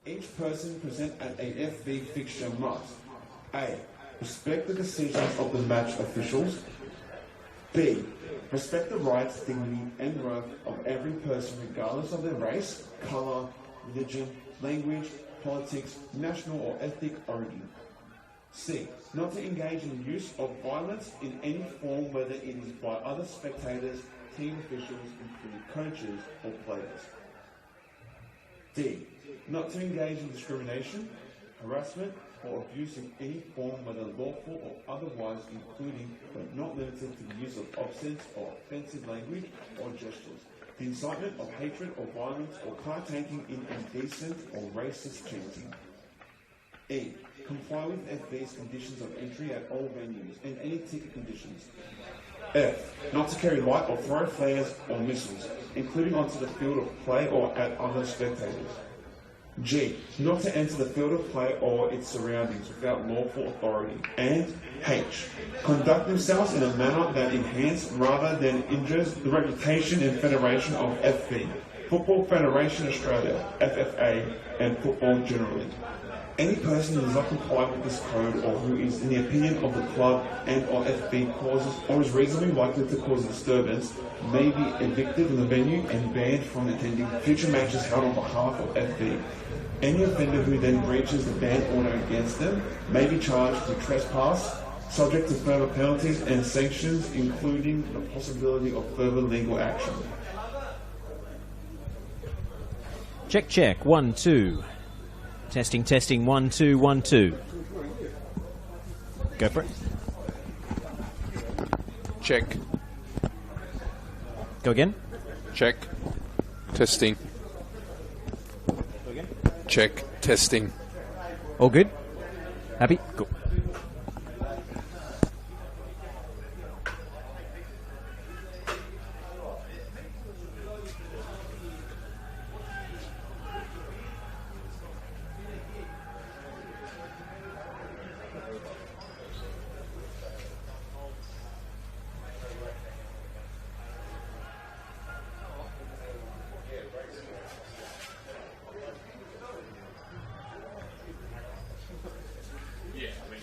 Each person present at a FV fixture must A. Respect the decisions of the match officials. B. Respect the rights, dignity, and worth of every person regardless of their race, colour, religion, language, politics, national or ethnic origin. C. Not to engage in the use of violence in any form, whether it is by other spectators, team officials, including coaches or players. D. Not to engage in discrimination, harassment, or abuse in any form, whether lawful or otherwise, including but not limited to the use of obscene or offensive language or gestures, the incitement of hatred or violence, or partaking in indecent or racist chanting. E. Comply with FV's conditions of entry at all venues and any ticket conditions. F. Not to carry light or throw flares or missiles, including onto the field of play or at other spectators. G. Not to enter the field of play or its surroundings without lawful authority. And H. Conduct themselves in a manner that enhances rather than injures the reputation and federation of FV, Football Federation Australia, FFA, and football generally. Any person who does not comply with this code or who is, in the opinion of the club and or FV, causes or is reasonably likely to cause a disturbance may be evicted from the venue and banned from attending future matches held on behalf of FV. Any offender who then breaches the ban order against them may be charged with trespass, subject to further penalties and sanctions, including the possibility of further legal action. Check, check, 1, 2. Testing, testing, 1, 2, 1, 2. Go for it. Check. Go again. Check. Testing. Go again. Check. Testing. All good? Happy? Cool. Yeah, I mean,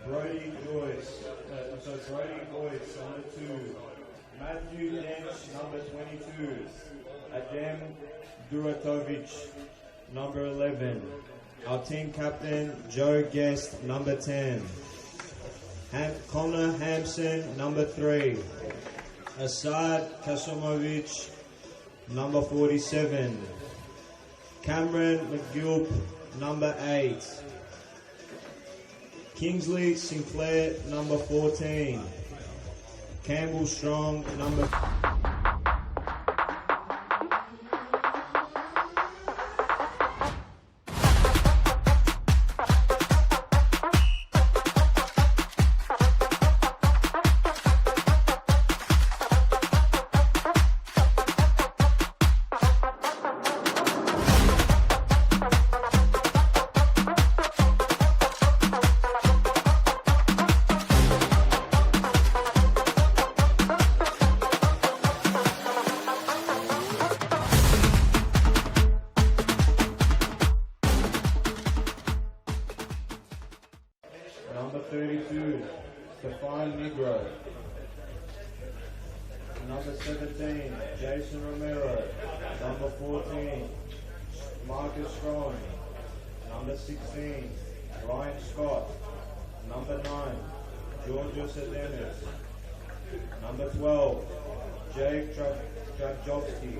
Brody Boyce, number 2. Matthew Dench, number 22. Adem Duratovic, number 11. Our team captain, Joe Guest, number 10. Connor Hampson, number 3. Asad Kasomovic, number 47. Cameron McGilp, number 8. Kingsley Sinclair, number 14. Campbell Strong, number... Number 32, Stefan Negro. Number 17, Jason Romero. Number 14, Marcus Strong. Number 16, Ryan Scott. Number 9, Georgios Adenis. Number 12, Jake Drajovsky.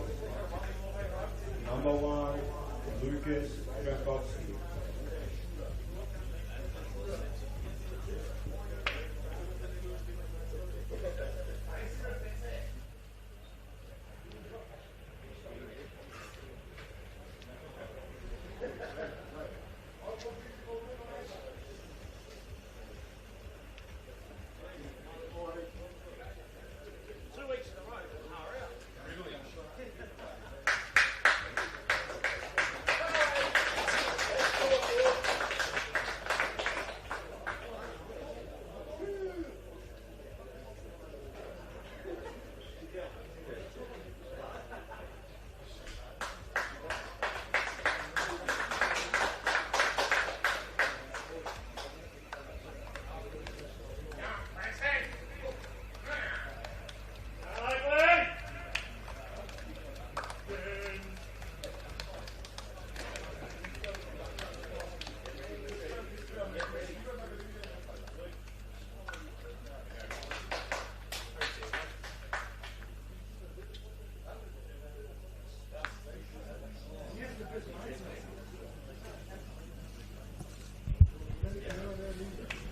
Number 1, Lucas Drakovsky.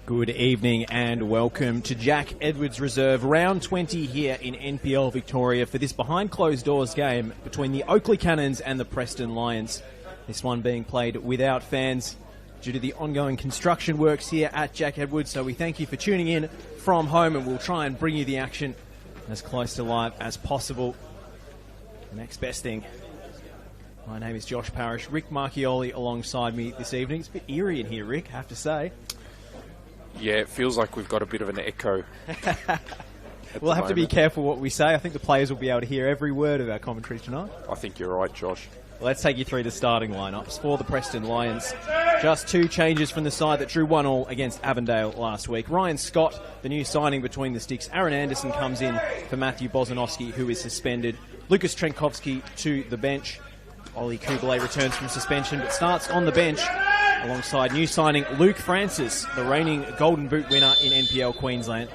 Good evening and welcome to Jack Edwards Reserve, round 20 here in NPL Victoria for this behind closed doors game between the Oakleigh Cannons and the Preston Lions. This one being played without fans due to the ongoing construction works here at Jack Edwards. So we thank you for tuning in from home, and we'll try and bring you the action as close to live as possible. The next best thing. My name is Josh Parrish. Rick Marchioli alongside me this evening. It's a bit eerie in here, Rick, I have to say. Yeah, it feels like we've got a bit of an echo. We'll have to be careful what we say. I think the players will be able to hear every word of our commentary tonight. I think you're right, Josh. Let's take you through the starting lineups for the Preston Lions. Just 2 changes from the side that drew 1-1 against Avondale last week. Ryan Scott, the new signing between the sticks. Aaron Anderson comes in for Matthew Bozanovsky, who is suspended. Lucas Trenkovsky to the bench. Ollie Kublai returns from suspension but starts on the bench alongside new signing Luke Francis, the reigning Golden Boot winner in NPL Queensland.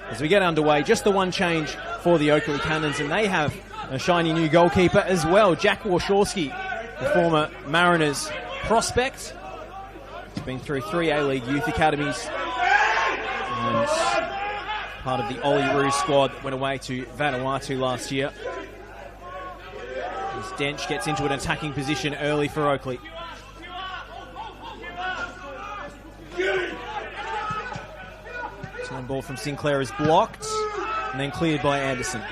As we get underway, just the one change for the Oakleigh Cannons, and they have a shiny new goalkeeper as well, Jack Warshawski, the former Mariners prospect. He's been through 3 A-League youth academies and part of the Ollie Roo squad that went away to Vanuatu last year. As Dench gets into an attacking position early for Oakleigh. Turn ball from Sinclair is blocked and then cleared by Anderson.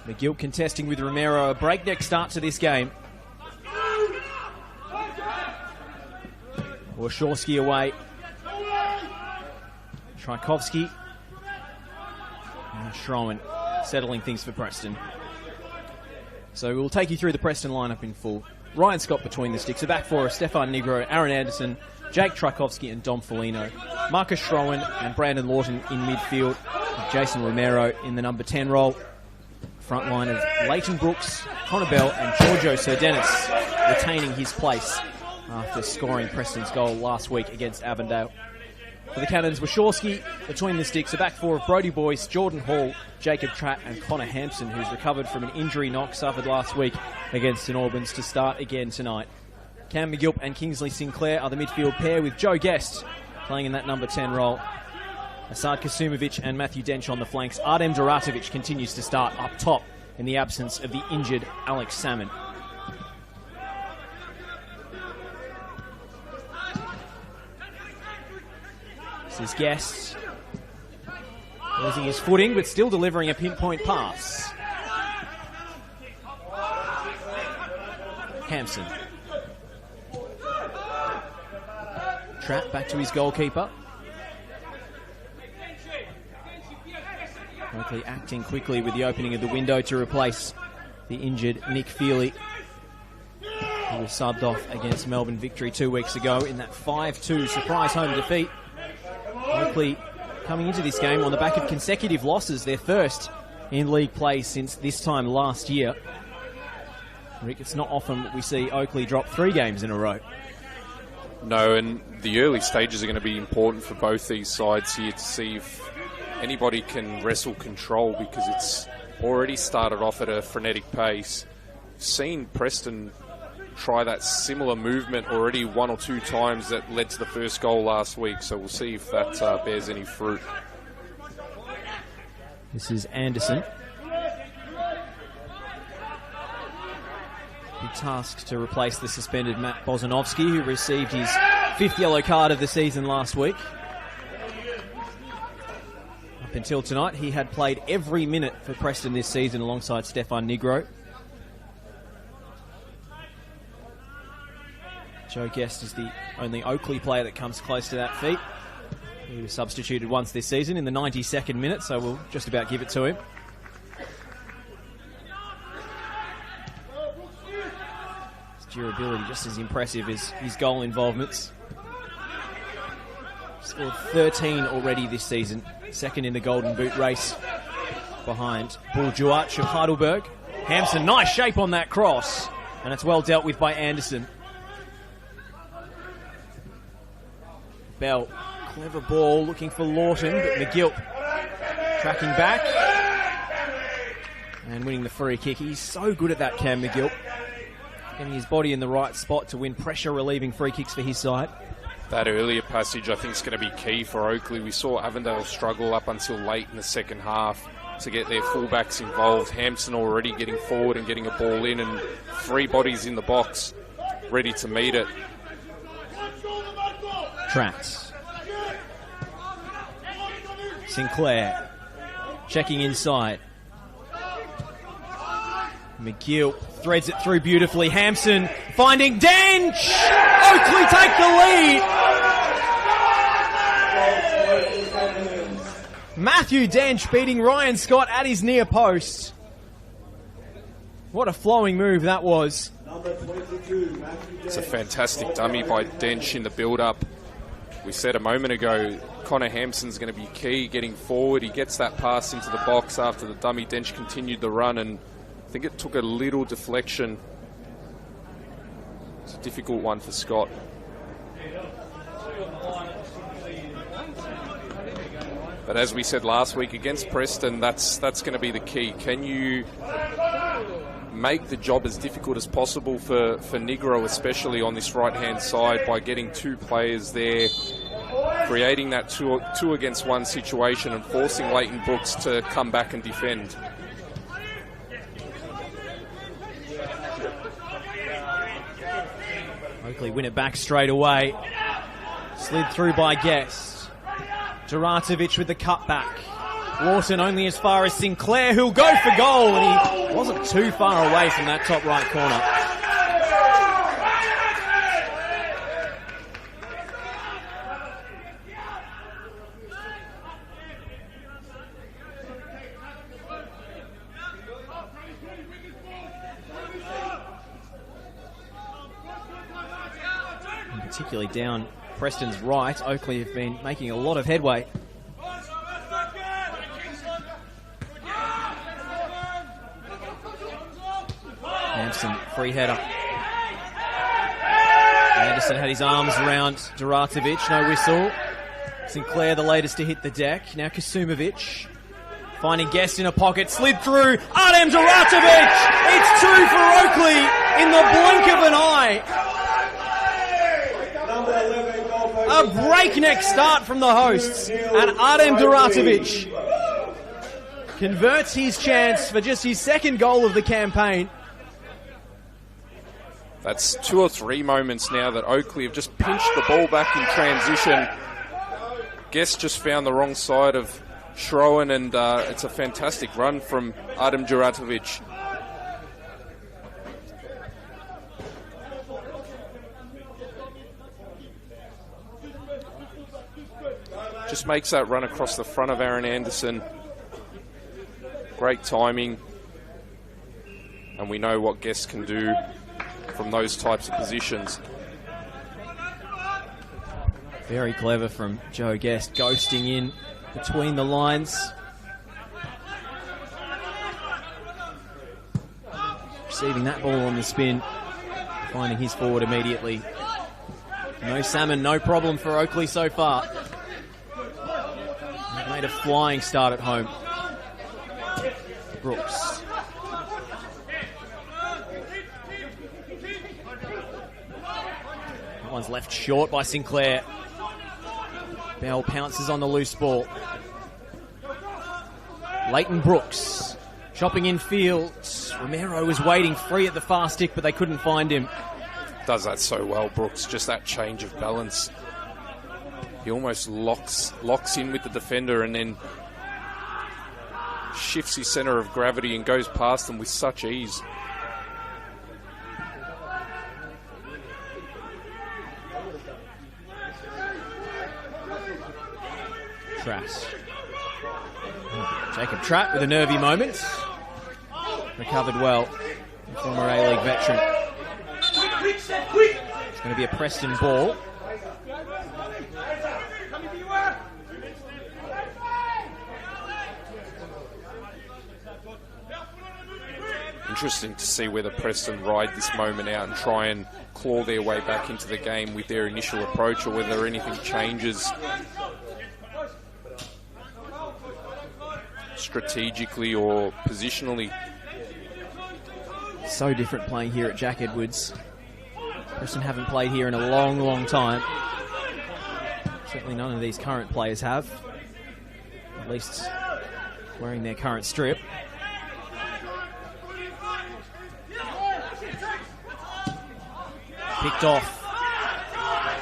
McGill contesting with Romero. A breakneck start to this game. Warshawski away. Tchaikovsky. And Schroen settling things for Preston. So we'll take you through the Preston lineup in full. Ryan Scott between the sticks. A back four of Stefan Negro, Aaron Anderson, Jake Tchaikovsky and Dom Foligno. Marcus Schroen and Brandon Lawton in midfield. Jason Romero in the number 10 role. Front line of Leighton Brooks, Connor Bell and Giorgio Serdenis retaining his place after scoring Preston's goal last week against Avondale. For the Cannons, Wachowski between the sticks, a back four of Brodie Boyce, Jordan Hall, Jacob Tratt and Connor Hampson, who's recovered from an injury knock suffered last week against St Albans, to start again tonight. Cam McGilp and Kingsley Sinclair are the midfield pair, with Joe Guest playing in that number 10 role. Asad Kasumovic and Matthew Dench on the flanks. Artem Duratovic continues to start up top in the absence of the injured Alex Salmon. This is Guest losing his footing, but still delivering a pinpoint pass. Hampson. Trapp back to his goalkeeper. Oakleigh acting quickly with the opening of the window to replace the injured Nick Feely, who was subbed off against Melbourne Victory 2 weeks ago in that 5-2 surprise home defeat. Oakleigh coming into this game on the back of consecutive losses, their first in league play since this time last year. Rick, it's not often that we see Oakleigh drop 3 games in a row. No, and the early stages are going to be important for both these sides here to see if anybody can wrestle control, because it's already started off at a frenetic pace. Seen Preston try that similar movement already 1 or 2 times that led to the first goal last week, so we'll see if that bears any fruit. This is Anderson. Big task to replace the suspended Matt Bozanovsky, who received his 5th yellow card of the season last week. Up until tonight, he had played every minute for Preston this season alongside Stefan Negro. Joe Guest is the only Oakleigh player that comes close to that feat. He was substituted once this season in the 92nd minute, so we'll just about give it to him. His durability just as impressive as his goal involvements. Scored 13 already this season, second in the Golden Boot race behind Bull Juach of Heidelberg. Hampson, nice shape on that cross, and it's well dealt with by Anderson. Bell, clever ball, looking for Lawton, but McGilp tracking back and winning the free kick. He's so good at that, Cam McGilp, getting his body in the right spot to win pressure relieving free kicks for his side. That earlier passage, I think, is going to be key for Oakleigh. We saw Avondale struggle up until late in the second half to get their fullbacks involved. Hampson already getting forward and getting a ball in, and 3 bodies in the box ready to meet it. Tracks. Sinclair checking inside. McGill threads it through beautifully. Hampson finding Dench. Oakleigh take the lead. Matthew Dench beating Ryan Scott at his near post. What a flowing move that was. It's a fantastic dummy by Dench in the build-up. We said a moment ago, Connor Hampson's going to be key getting forward. He gets that pass into the box after the dummy. Dench continued the run, and I think it took a little deflection. It's a difficult one for Scott. But as we said last week against Preston, that's going to be the key. Can you make the job as difficult as possible for Negro, especially on this right-hand side, by getting 2 players there, creating that two against 1 situation and forcing Leighton Brooks to come back and defend. Oakleigh win it back straight away. Slid through by Guest. Duratovic with the cutback. Lawton only as far as Sinclair, who'll go for goal, and he wasn't too far away from that top right corner. particularly down Preston's right. Oakleigh have been making a lot of headway. Anderson, free header. Anderson had his arms around Duratovic, no whistle. Sinclair, the latest to hit the deck. Now Kasumovic, finding Guest in a pocket, slid through. Artem Duratovic! It's 2 for Oakleigh in the blink of an eye. A breakneck start from the hosts, and Artem Duratovic converts his chance for just his second goal of the campaign. That's 2 or 3 moments now that Oakleigh have just pinched the ball back in transition. Guest just found the wrong side of Schroen, and it's a fantastic run from Artem Duratovic. Just makes that run across the front of Aaron Anderson. Great timing. And we know what Guest can do from those types of positions. Very clever from Joe Guest, ghosting in between the lines. Receiving that ball on the spin, finding his forward immediately. No salmon, no problem for Oakleigh so far. They've made a flying start at home. Brooks. That one's left short by Sinclair. Bell pounces on the loose ball. Leighton Brooks chopping in field. Romero was waiting free at the far stick, but they couldn't find him. Does that so well, Brooks. Just that change of balance. He almost locks in with the defender and then shifts his centre of gravity and goes past them with such ease. Trass. Jacob Trapp with a nervy moment. Recovered well. The former A-League veteran. It's going to be a Preston ball. Interesting to see whether Preston ride this moment out and try and claw their way back into the game with their initial approach, or whether anything changes strategically or positionally. So different playing here at Jack Edwards. Preston haven't played here in a long, long time. Certainly none of these current players have. At least wearing their current strip. Picked off.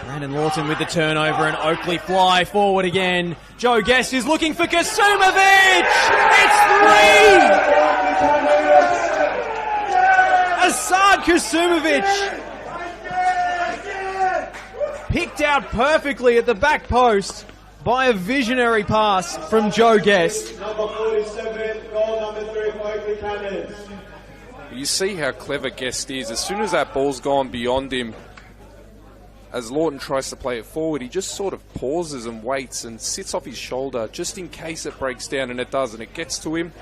Brandon Lawton with the turnover, and Oakleigh fly forward again. Joe Guest is looking for Kasumovic! It's 3! Asad Kasumovic picked out perfectly at the back post by a visionary pass from Joe Guest. Number 47, goal number 3 for Oakleigh Cannons. You see how clever Guest is. As soon as that ball's gone beyond him, as Lawton tries to play it forward, he just sort of pauses and waits and sits off his shoulder just in case it breaks down, and it does, and it gets to him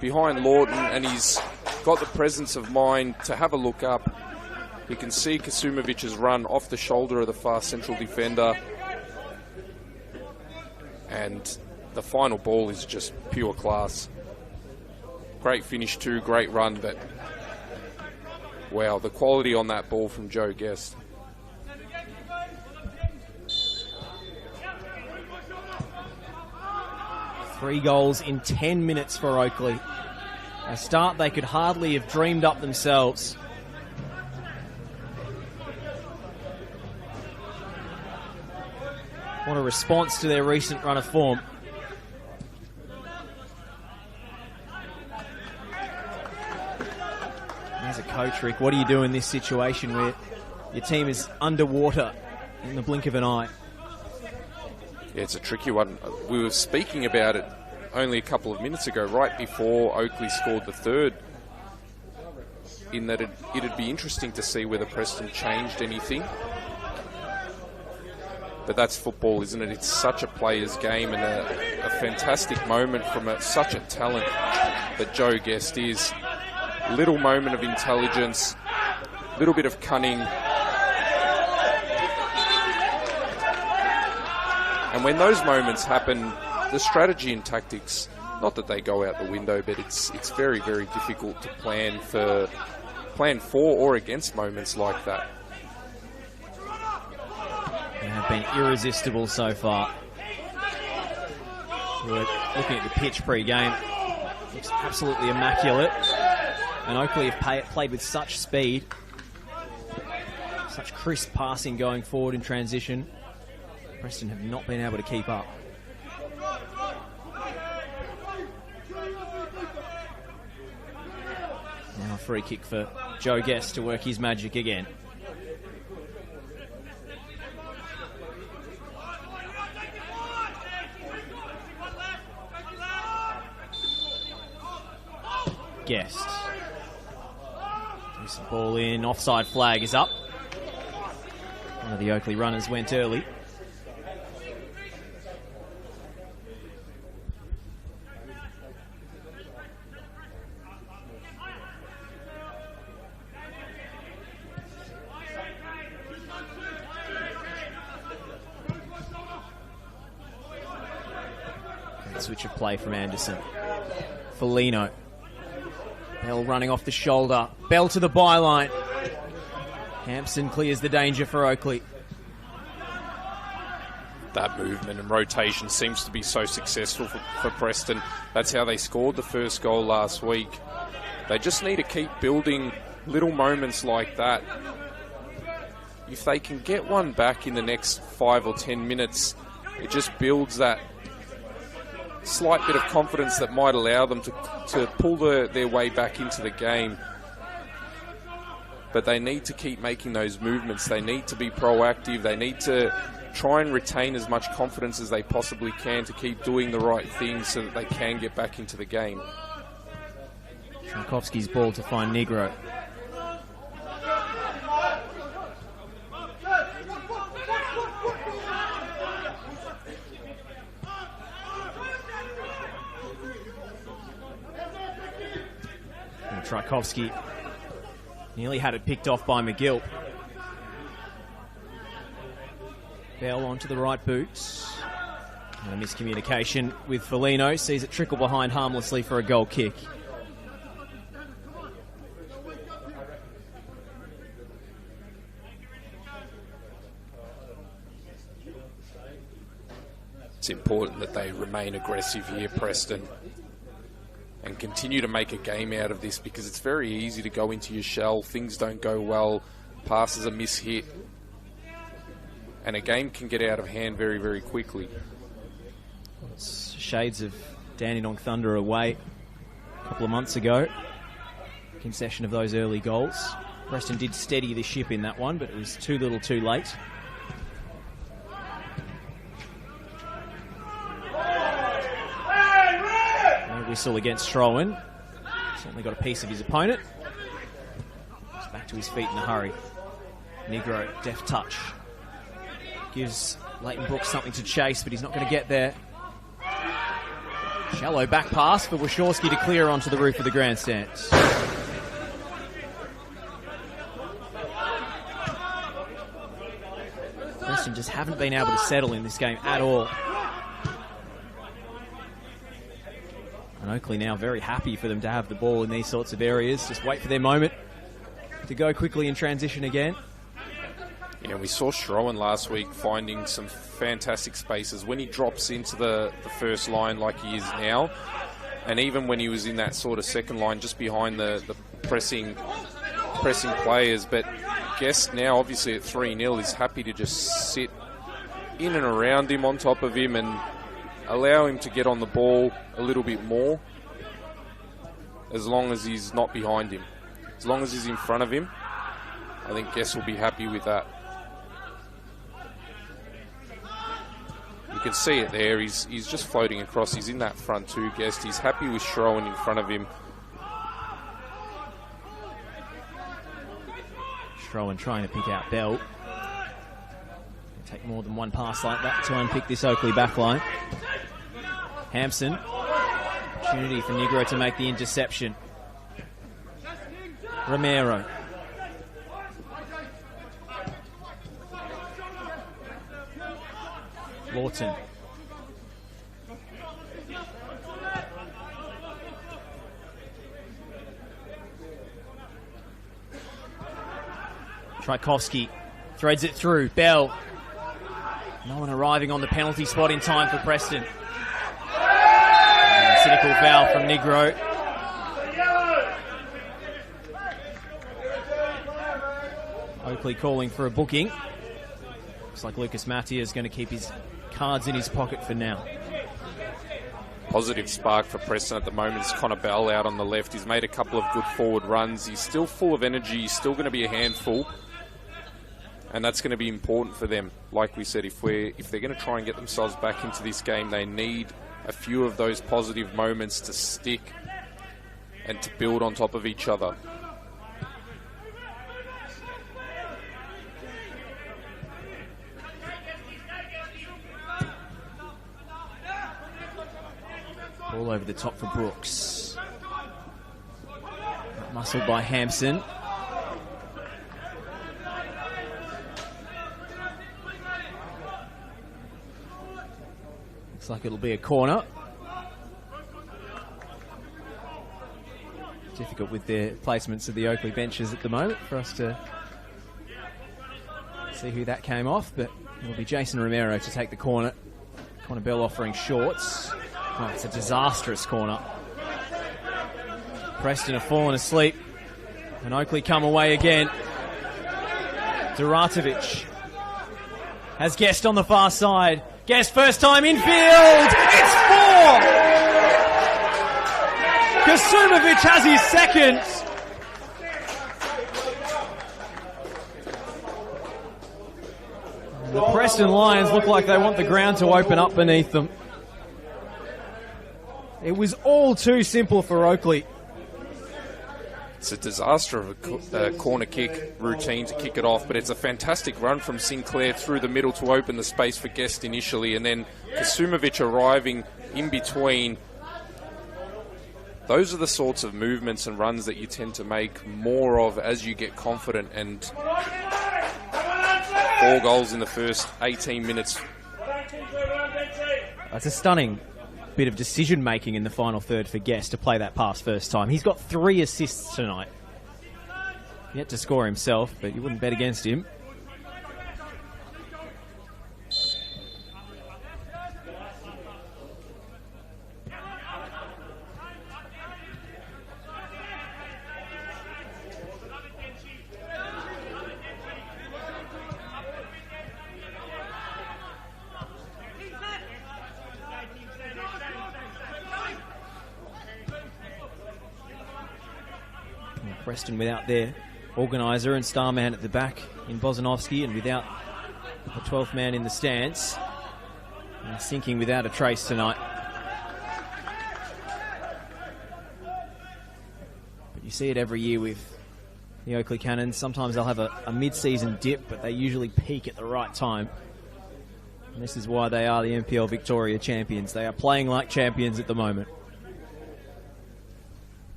behind Lawton, and he's got the presence of mind to have a look up. You can see Kasumovic's run off the shoulder of the far central defender, and the final ball is just pure class. Great finish too, great run, but wow, the quality on that ball from Joe Guest. Three goals in 10 minutes for Oakleigh. A start they could hardly have dreamed up themselves. What a response to their recent run of form. As a coach, Rick, what do you do in this situation where your team is underwater in the blink of an eye? Yeah, it's a tricky one. We were speaking about it only a couple of minutes ago, right before Oakleigh scored the third, in that it'd be interesting to see whether Preston changed anything. But that's football, isn't it? It's such a player's game, and a fantastic moment from such a talent that Joe Guest is. Little moment of intelligence, little bit of cunning. And when those moments happen, the strategy and tactics, not that they go out the window, but it's very, very difficult to plan for or against moments like that. They have been irresistible so far. We're looking at the pitch pre-game. Looks absolutely immaculate. And Oakleigh have played with such speed. Such crisp passing going forward in transition. Preston have not been able to keep up. Now a free kick for Joe Guest to work his magic again. Guest. Decent ball in. Offside flag is up. One of the Oakleigh runners went early. Great switch of play from Anderson. Foligno. Bell running off the shoulder. Bell to the byline. Hampson clears the danger for Oakleigh. That movement and rotation seems to be so successful for Preston. That's how they scored the first goal last week. They just need to keep building little moments like that. If they can get one back in the next 5 or 10 minutes, it just builds that slight bit of confidence that might allow them to pull their way back into the game. But they need to keep making those movements. They need to be proactive. They need to try and retain as much confidence as they possibly can to keep doing the right things so that they can get back into the game. Tchaikovsky's ball to find Negro. Tchaikovsky nearly had it picked off by McGill. Bell onto the right boot. And a miscommunication with Foligno. Sees it trickle behind harmlessly for a goal kick. It's important that they remain aggressive here, Preston, and continue to make a game out of this, because it's very easy to go into your shell. Things don't go well. Passes are mishit. And a game can get out of hand very, very quickly. It's shades of Dandenong Thunder away a couple of months ago. Concession of those early goals. Preston did steady the ship in that one, but it was too little too late. Whistle against Strowan. Certainly got a piece of his opponent. He's back to his feet in a hurry. Negro, deft touch. Gives Leighton Brooks something to chase, but he's not going to get there. Shallow back pass for Wachowski to clear onto the roof of the grandstands. Preston just haven't been able to settle in this game at all. And Oakleigh now very happy for them to have the ball in these sorts of areas. Just wait for their moment to go quickly in transition again. Yeah, we saw Strowan last week finding some fantastic spaces when he drops into the first line like he is now. And even when he was in that sort of second line just behind the pressing players. But Guest now, obviously at 3-0, is happy to just sit in and around him, on top of him, and allow him to get on the ball a little bit more, as long as he's not behind him. As long as he's in front of him, I think Guest will be happy with that. You can see it there. He's just floating across. He's in that front two, Guest. He's happy with Strowan in front of him. Strowan trying to pick out Bell. Take more than one pass like that to unpick this Oakleigh backline. Hampson. Opportunity for Negro to make the interception. Romero. Lawton. Tchaikovsky threads it through. Bell. No one arriving on the penalty spot in time for Preston. And cynical foul from Negro. Oakleigh calling for a booking. Looks like Lucas Mattia is going to keep his cards in his pocket for now. Positive spark for Preston at the moment is Connor Bell out on the left. He's made a couple of good forward runs. He's still full of energy. He's still going to be a handful. And that's going to be important for them. Like we said, if they're going to try and get themselves back into this game, they need a few of those positive moments to stick and to build on top of each other. Ball over the top for Brooks. Muscled by Hampson. Looks like it'll be a corner. Difficult with the placements of the Oakleigh benches at the moment for us to see who that came off, but it'll be Jason Romero to take the corner. Connor Bell offering shorts. Oh, it's a disastrous corner. Preston have fallen asleep, and Oakleigh come away again. Duratovic has Guest on the far side. Guest first time infield. It's 4! Kasumovic has his second. And the Preston Lions look like they want the ground to open up beneath them. It was all too simple for Oakleigh. It's a disaster of a corner kick routine to kick it off, but it's a fantastic run from Sinclair through the middle to open the space for Guest initially, and then Kasumovic arriving in between. Those are the sorts of movements and runs that you tend to make more of as you get confident, and 4 goals in the first 18 minutes. That's a stunning bit of decision making in the final third for Guest to play that pass first time. He's got 3 assists tonight. Yet to score himself, but you wouldn't bet against him. Preston without their organiser and star man at the back in Bozanovsky, and without the 12th man in the stands. And sinking without a trace tonight. But you see it every year with the Oakleigh Cannons. Sometimes they'll have a mid-season dip, but they usually peak at the right time. And this is why they are the NPL Victoria champions. They are playing like champions at the moment.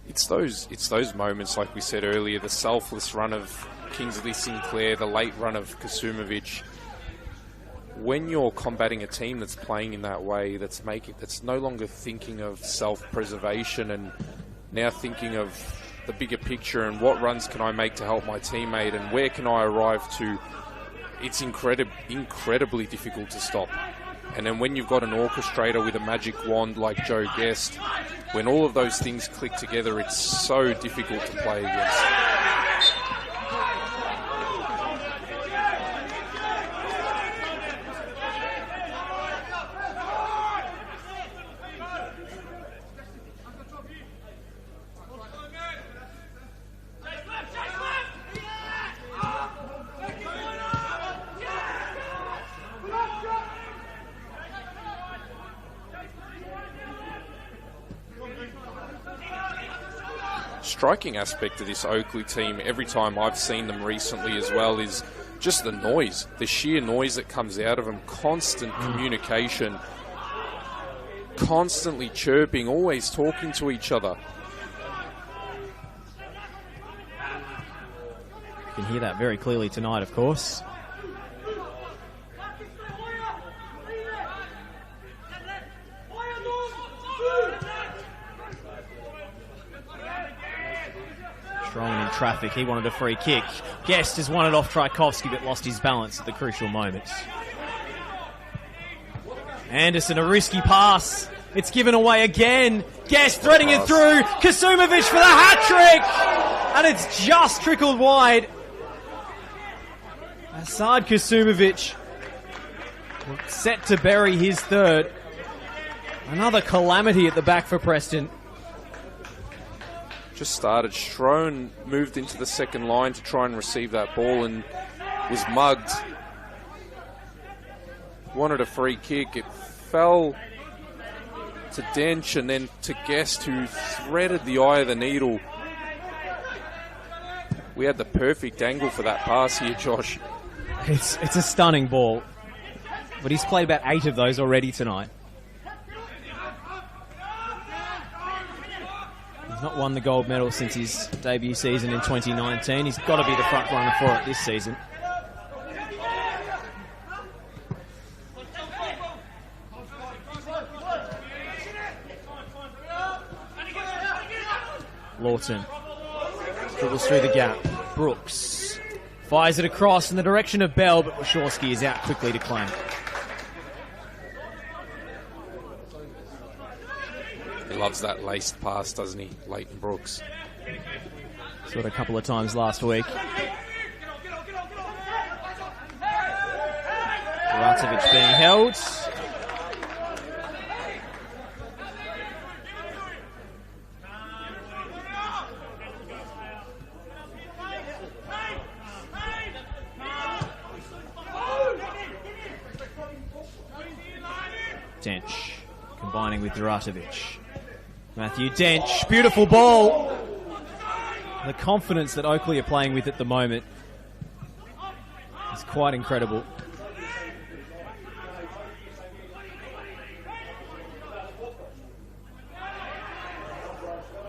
It's those moments, like we said earlier, the selfless run of Kingsley Sinclair, the late run of Kasumovic. When you're combating a team that's playing in that way, that's no longer thinking of self-preservation and now thinking of the bigger picture and what runs can I make to help my teammate and where can I arrive to, it's incredibly difficult to stop. And then when you've got an orchestrator with a magic wand like Joe Guest, when all of those things click together, it's so difficult to play against. Striking aspect of this Oakleigh team, every time I've seen them recently as well, is just the noise, the sheer noise that comes out of them, constant communication, constantly chirping, always talking to each other. You can hear that very clearly tonight, of course. Strong in traffic. He wanted a free kick. Guest has won it off Tchaikovsky, but lost his balance at the crucial moments. Anderson, a risky pass. It's given away again. Guest threading it through. Kasumovic for the hat-trick! And it's just trickled wide. Asad Kasumovic set to bury his third. Another calamity at the back for Preston. Just started. Strone moved into the second line to try and receive that ball and was mugged. Wanted a free kick. It fell to Dench and then to Guest, who threaded the eye of the needle. We had the perfect angle for that pass here, Josh. It's a stunning ball. But he's played about 8 of those already tonight. He's not won the gold medal since his debut season in 2019. He's got to be the front runner for it this season. Lawton dribbles through the gap. Brooks fires it across in the direction of Bell, but Wachowski is out quickly to claim. He loves that laced pass, doesn't he, Leighton Brooks? Saw it a couple of times last week. Ratovic being held. Dench combining with Duratovic. Matthew Dench, beautiful ball. The confidence that Oakleigh are playing with at the moment is quite incredible.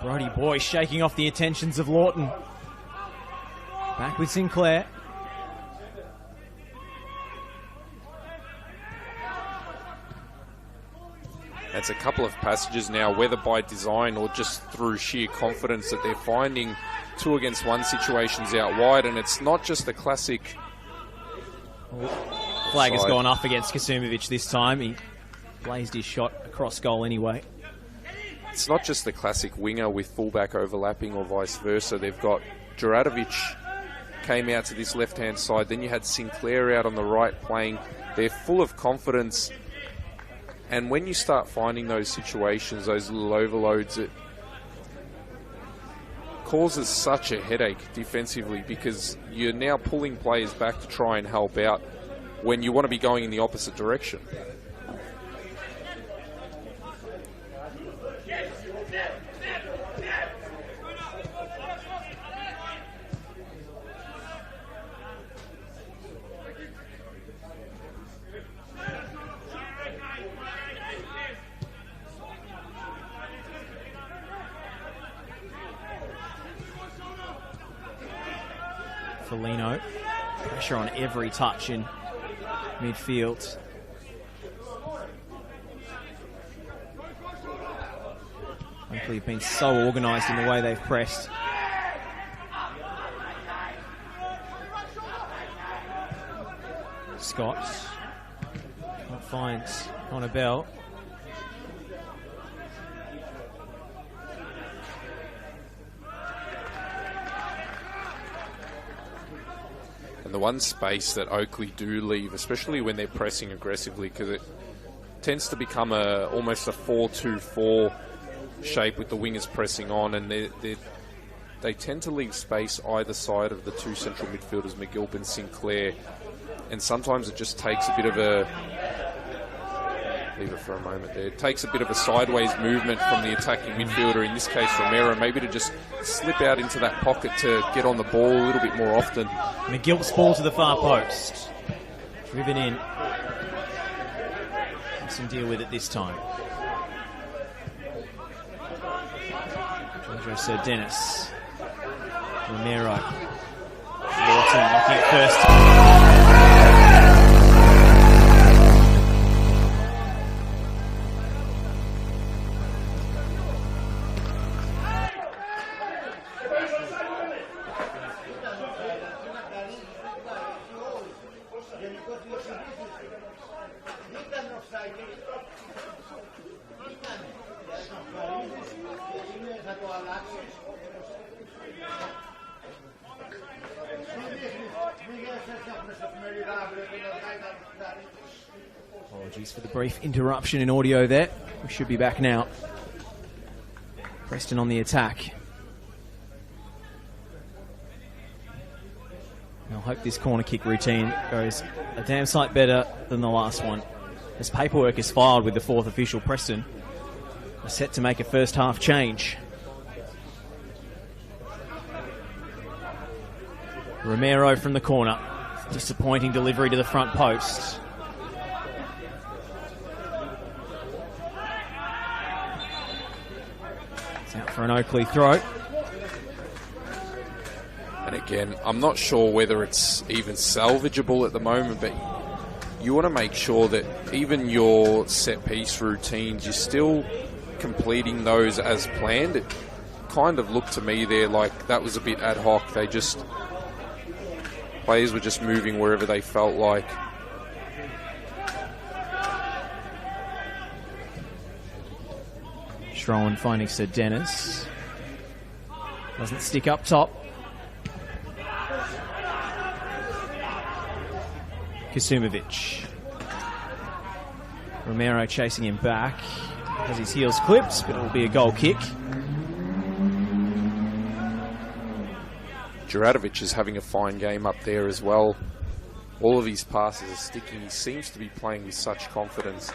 Brody Boy shaking off the attentions of Lawton. Back with Sinclair. That's a couple of passages now, whether by design or just through sheer confidence, that they're finding 2 against 1 situations out wide, and it's not just the classic... Flag has gone up against Kasumovic this time. He blazed his shot across goal anyway. It's not just the classic winger with fullback overlapping or vice versa. They've got Duratovic came out to this left-hand side. Then you had Sinclair out on the right playing. They're full of confidence. And when you start finding those situations, those little overloads, it causes such a headache defensively, because you're now pulling players back to try and help out when you want to be going in the opposite direction. Foligno, pressure on every touch in midfield. Oakleigh have been so organised in the way they've pressed. Scott can't find Connor Bell. And the one space that Oakleigh do leave, especially when they're pressing aggressively, because it tends to become almost a 4-2-4 shape with the wingers pressing on, and they tend to leave space either side of the 2 central midfielders, McGilp and Sinclair, and sometimes it just takes a bit of leave it for a moment there. It takes a bit of a sideways movement from the attacking midfielder, in this case Romero, maybe to just slip out into that pocket to get on the ball a little bit more often. McGilt's ball to the far post. Driven in. Some deal with it this time. Giorgio Sir Dennis. Romero. Lawton knocking it first. Apologies for the brief interruption in audio there. We should be back now. Preston on the attack. I hope this corner kick routine goes a damn sight better than the last one. As paperwork is filed with the fourth official, Preston are set to make a first half change. Romero from the corner. Disappointing delivery to the front post. It's out for an Oakleigh throw. And again, I'm not sure whether it's even salvageable at the moment, but you want to make sure that even your set-piece routines, you're still completing those as planned. It kind of looked to me there like that was a bit ad hoc. Players were just moving wherever they felt like. Schroen finding Sir Dennis. Doesn't stick up top. Kasumovic. Romero chasing him back. Has his heels clipped, but it will be a goal kick. Juratovic is having a fine game up there as well. All of his passes are sticking. He seems to be playing with such confidence.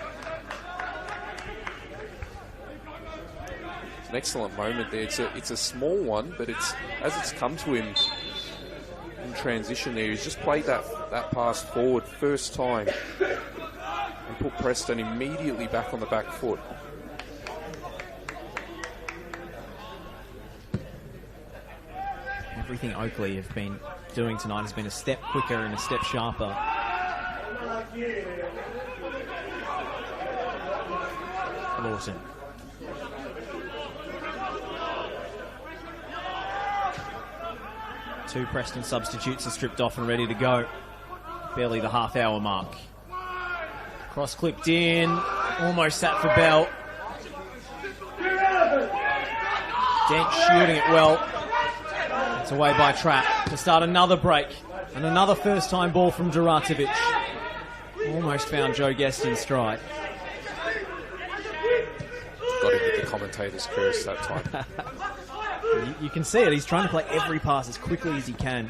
It's an excellent moment there. It's a small one, but as it's come to him in transition there, he's just played that pass forward first time and put Preston immediately back on the back foot. Everything Oakleigh have been doing tonight has been a step quicker and a step sharper. Lawton. Two Preston substitutes are stripped off and ready to go. Barely the half-hour mark. Cross clipped in. Almost sat for Bell. Dent shielding it well. It's away by Trapp to start another break. And another first-time ball from Juratovic. Almost found Joe Guest in stride. Got him with the commentator's curse that time. You can see it. He's trying to play every pass as quickly as he can.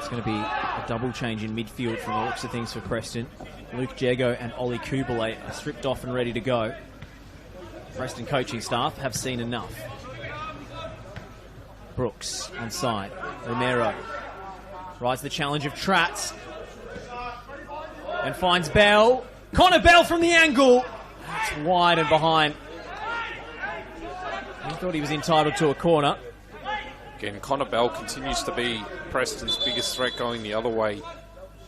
Going to be a double change in midfield from the looks of things for Preston. Luke Jago and Ollie Kubalay are stripped off and ready to go. Preston coaching staff have seen enough. Brooks on side. Romero rides the challenge of Tratz and finds Bell. Connor Bell from the angle. That's wide and behind. He thought he was entitled to a corner. Again, Connor Bell continues to be Preston's biggest threat going the other way.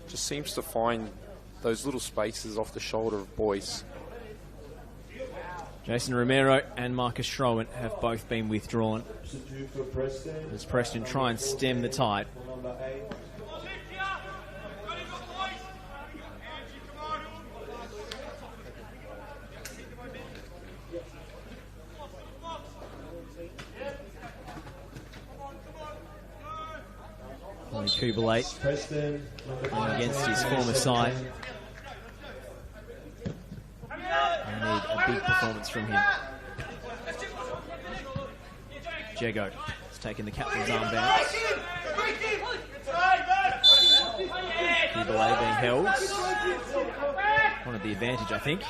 Just seems to find those little spaces off the shoulder of Boyce. Jason Romero and Marcus Schroen have both been withdrawn. As Preston try and stem the tide. Kubalate Preston, playing against his former side. I need a big performance from him. Jego has taken the captain's arm bounce. Kubalate being held. Wanted the advantage, I think.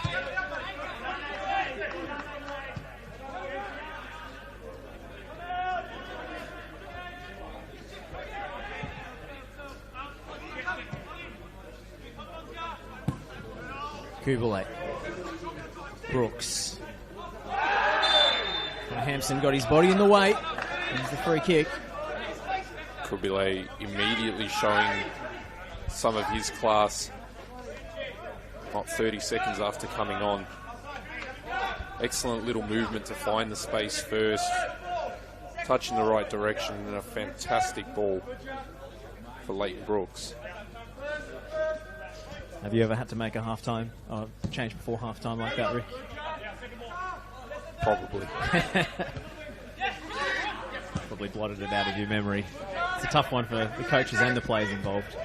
Kubalate. Brooks. Hampson got his body in the way. Here's the free kick. Kubalate immediately showing some of his class, not 30 seconds after coming on. Excellent little movement to find the space first, touching the right direction, and a fantastic ball for Leighton Brooks. Have you ever had to make a halftime, or change before halftime like that, Rick? Probably. Probably blotted it out of your memory. It's a tough one for the coaches and the players involved.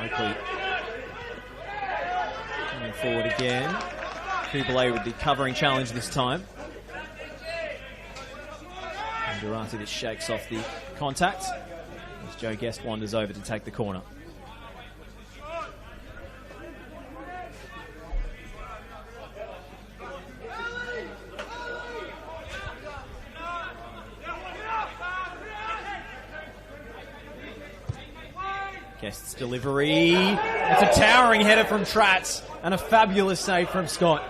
Oakleigh coming forward again. Kubalate with the covering challenge this time. And Durante shakes off the contact as Joe Guest wanders over to take the corner. Guest's delivery. It's a towering header from Tratz and a fabulous save from Scott.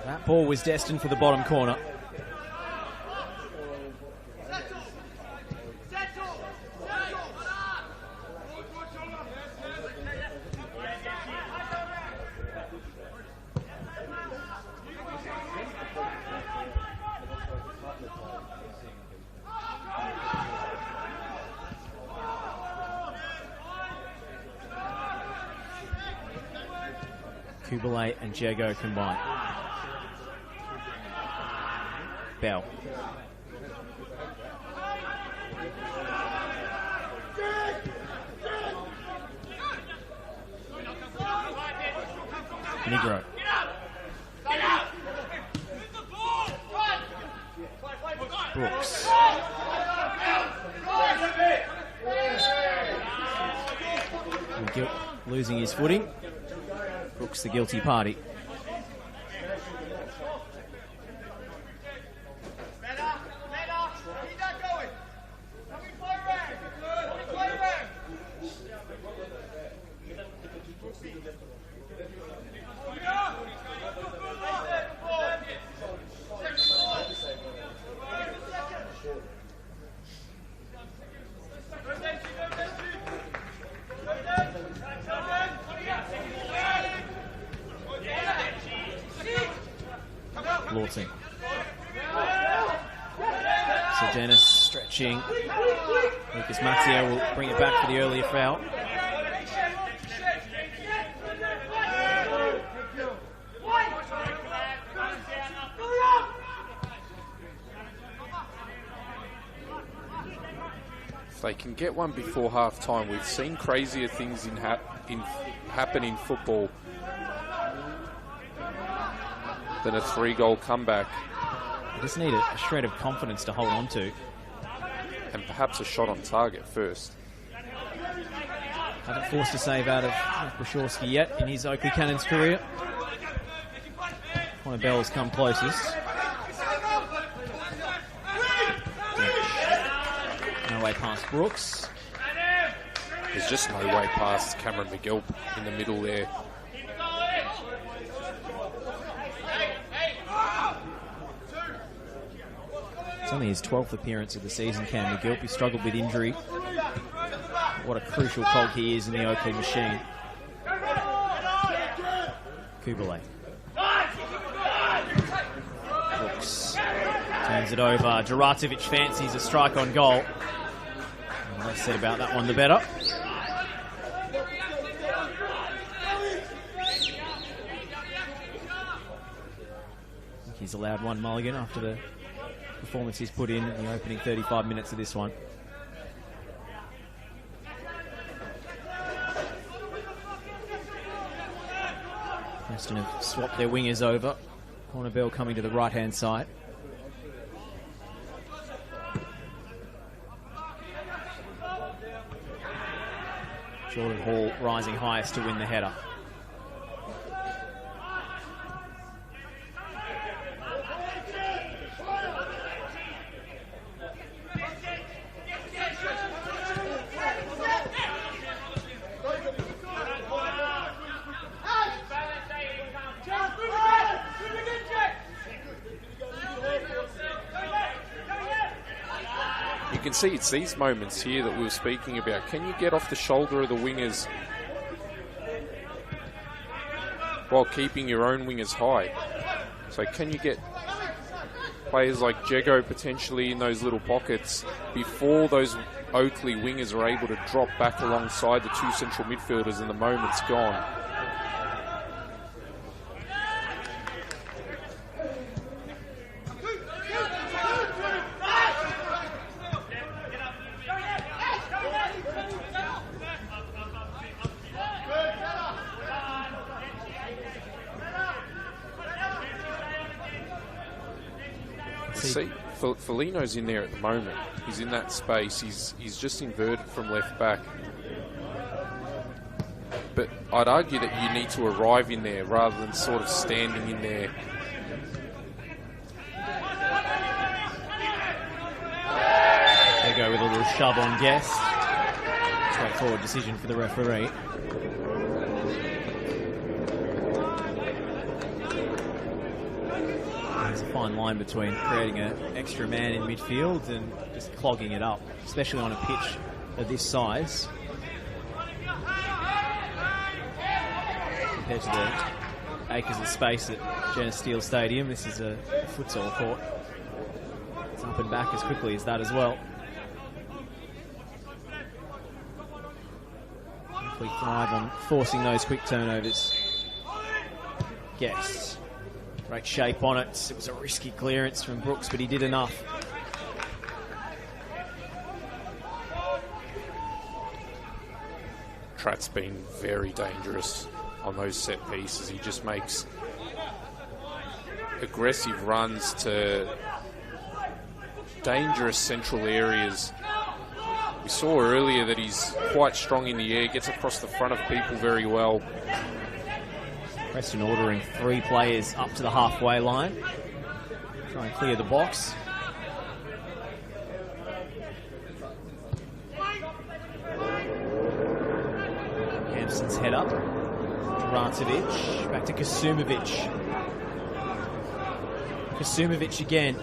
That ball was destined for the bottom corner. Kubalate and Jego combined. Bell. Negro. Brooks. Losing his footing. Brooks the guilty party. Lawton. So Dennis stretching. Lucas Mazzio will bring it back for the earlier foul. If they can get one before half-time, we've seen crazier things happen in football than a 3-goal comeback. They just need a shred of confidence to hold on to. And perhaps a shot on target first. Haven't forced a save out of Brashovski yet in his Oakleigh Cannons career. Connor Bell has come closest. No way past Brooks. There's just no way past Cameron McGill in the middle there. It's only his 12th appearance of the season, Cam McGill. He struggled with injury. What a crucial cog he is in the Oakleigh machine. Kubalate. Brooks turns it over. Juratovic fancies a strike on goal. And the less said about that one, the better. He's allowed one mulligan after the performance he's put in the opening 35 minutes of this one. Preston have swapped their wingers over. Corner Bell coming to the right-hand side. Jordan Hall rising highest to win the header. You can see it's these moments here that we were speaking about. Can you get off the shoulder of the wingers while keeping your own wingers high? So can you get players like Jego potentially in those little pockets before those Oakleigh wingers are able to drop back alongside the two central midfielders and the moment's gone? See, Felino's in there at the moment. He's in that space. He's just inverted from left back. But I'd argue that you need to arrive in there rather than sort of standing in there. They go with a little shove on Guest. Straightforward decision for the referee. There's a fine line between creating an extra man in midfield and just clogging it up, especially on a pitch of this size. Compared to the acres of space at Genesee Steel Stadium, this is a futsal court. It's up and back as quickly as that as well. We thrive on forcing those quick turnovers. Guest. Great shape on it. It was a risky clearance from Brooks, but he did enough. Pratt's been very dangerous on those set pieces. He just makes aggressive runs to dangerous central areas. We saw earlier that he's quite strong in the air, gets across the front of people very well. Preston ordering 3 players up to the halfway line. Try and clear the box. Hampson's head up. Rancevic. Back to Kasumovic. Kasumovic again.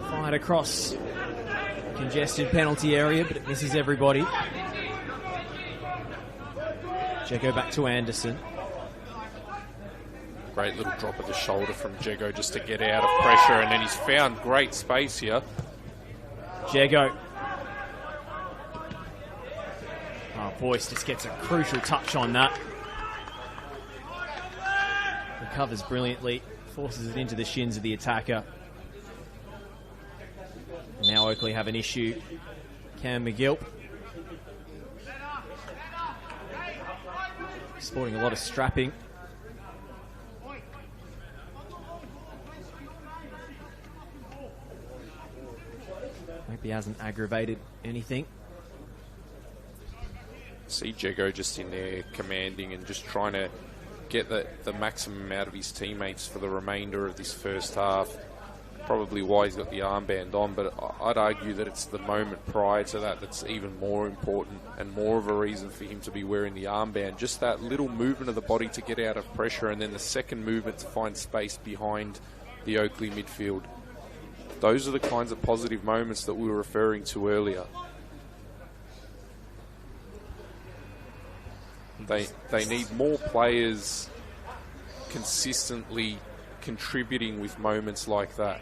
Fired across. Congested penalty area, but it misses everybody. Jego back to Anderson. Great little drop of the shoulder from Jego just to get out of pressure, and then he's found great space here. Jego. Oh, Boyce just gets a crucial touch on that. Recovers brilliantly, forces it into the shins of the attacker. Now Oakleigh have an issue. Cam McGill. Sporting a lot of strapping. Hope he hasn't aggravated anything. See Jego just in there commanding and just trying to get the maximum out of his teammates for the remainder of this first half. Probably why he's got the armband on, but I'd argue that it's the moment prior to that that's even more important and more of a reason for him to be wearing the armband. Just that little movement of the body to get out of pressure, and then the second movement to find space behind the Oakleigh midfield. Those are the kinds of positive moments that we were referring to earlier. They need more players consistently contributing with moments like that.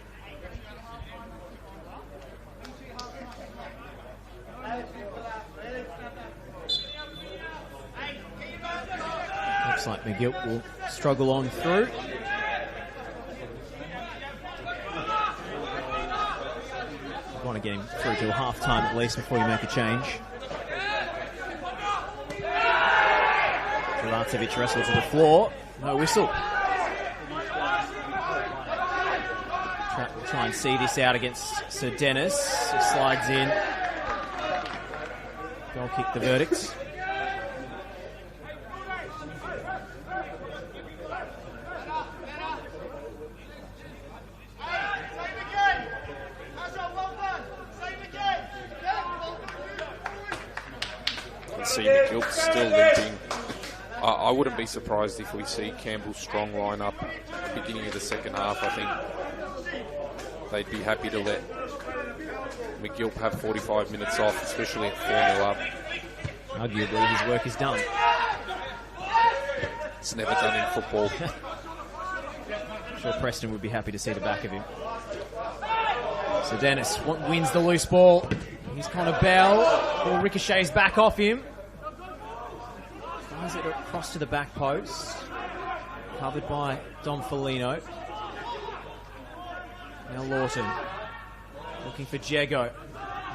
Looks like McGill will struggle on through. want to get him through to a half-time at least before you make a change. Kovacevic wrestled to the floor. No whistle. Try and see this out against Sir Dennis. He slides in. Goal kick the verdict. See McGill still limping. I wouldn't be surprised if we see Campbell's strong line up at the beginning of the second half. I think they'd be happy to let McGill have 45 minutes off, especially at 4-0 up. Arguably, his work is done. It's never done in football. I'm sure Preston would be happy to see the back of him. So Dennis wins the loose ball. Here's Connor Bell. Ball ricochets back off him. Fires it across to the back post. Covered by Dom Felino. Now Lawton. Looking for Jago.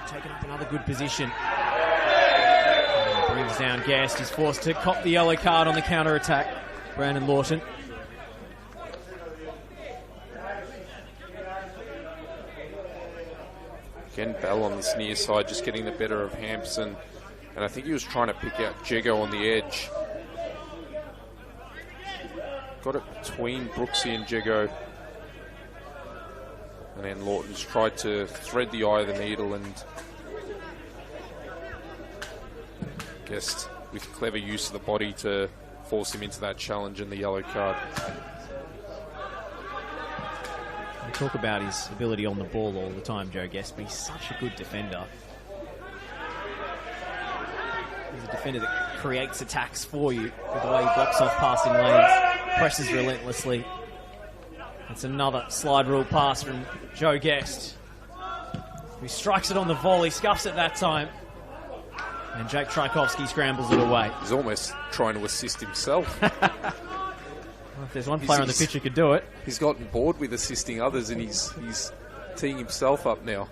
Taking up another good position. Brings down Guest. He's forced to cop the yellow card on the counter-attack. Brandon Lawton. Again, Bell on this near side, just getting the better of Hampson. And I think he was trying to pick out Jago on the edge. Got it between Brooksy and Jago. And then Lawton's tried to thread the eye of the needle, and Guest with clever use of the body to force him into that challenge and the yellow card. We talk about his ability on the ball all the time, Joe Guest, but he's such a good defender. He's a defender that creates attacks for you with the way he blocks off passing lanes, presses relentlessly. It's another slide rule pass from Joe Guest. He strikes it on the volley, scuffs it that time. And Jake Tchaikovsky scrambles it away. He's almost trying to assist himself. Well, if there's one player on the pitch who could do it. He's gotten bored with assisting others, and he's teeing himself up now.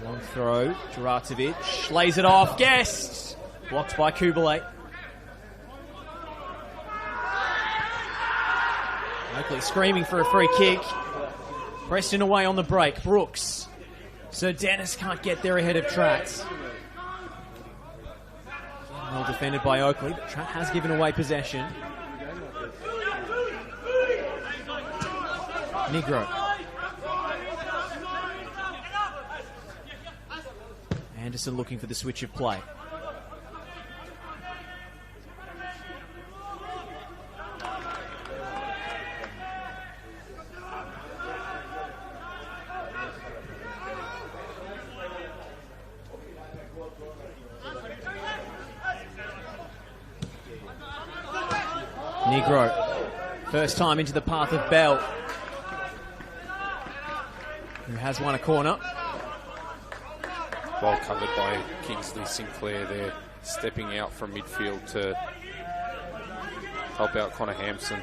Long throw, Juracevic lays it off. Guest blocked by Kubalay. Oakleigh screaming for a free kick. Preston away on the break. Brooks. So Dennis can't get there ahead of Tratz. Well defended by Oakleigh, but Tratt has given away possession. Negro. Anderson looking for the switch of play. Negro, first time into the path of Bell, who has won a corner. Well covered by Kingsley Sinclair there, stepping out from midfield to help out Connor Hampson.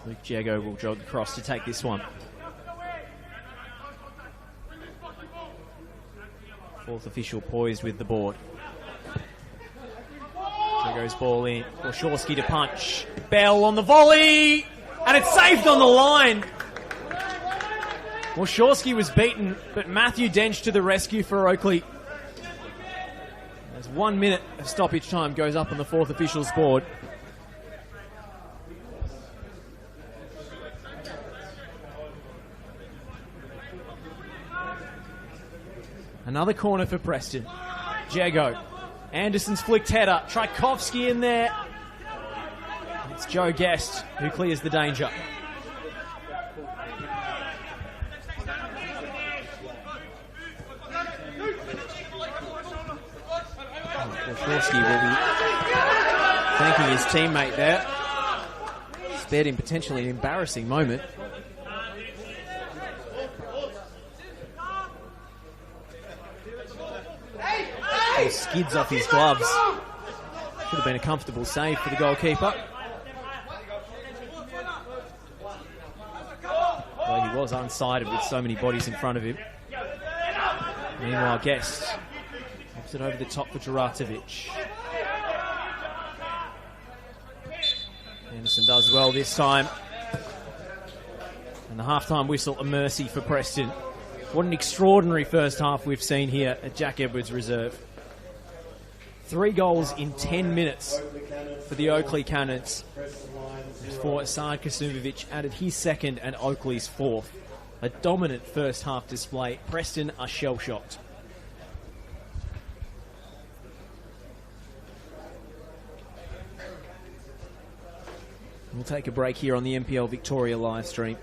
Luke Jago will jog across to take this one. Fourth official poised with the board. Jago's ball in. Borshawski to punch. Bell on the volley! And it's saved on the line! Borshawski was beaten, but Matthew Dench to the rescue for Oakleigh. As 1 minute of stoppage time goes up on the fourth official's board. Another corner for Preston. Jago. Anderson's flicked header. Tchaikovsky in there. It's Joe Guest who clears the danger. Borshawski will be thanking his teammate there. Spared him potentially an embarrassing moment. He skids off his gloves. Should have been a comfortable save for the goalkeeper. Though he was unsighted with so many bodies in front of him. Meanwhile, Guest pops it over the top for Juratovic. Anderson does well this time. And the half-time whistle, a mercy for Preston. What an extraordinary first half we've seen here at Jack Edwards Reserve. 3 goals in 10 minutes for the Oakleigh Cannons. Before Asad Kasimovic added his second and Oakleigh's fourth. A dominant first half display. Preston are shell-shocked. We'll take a break here on the NPL Victoria live stream.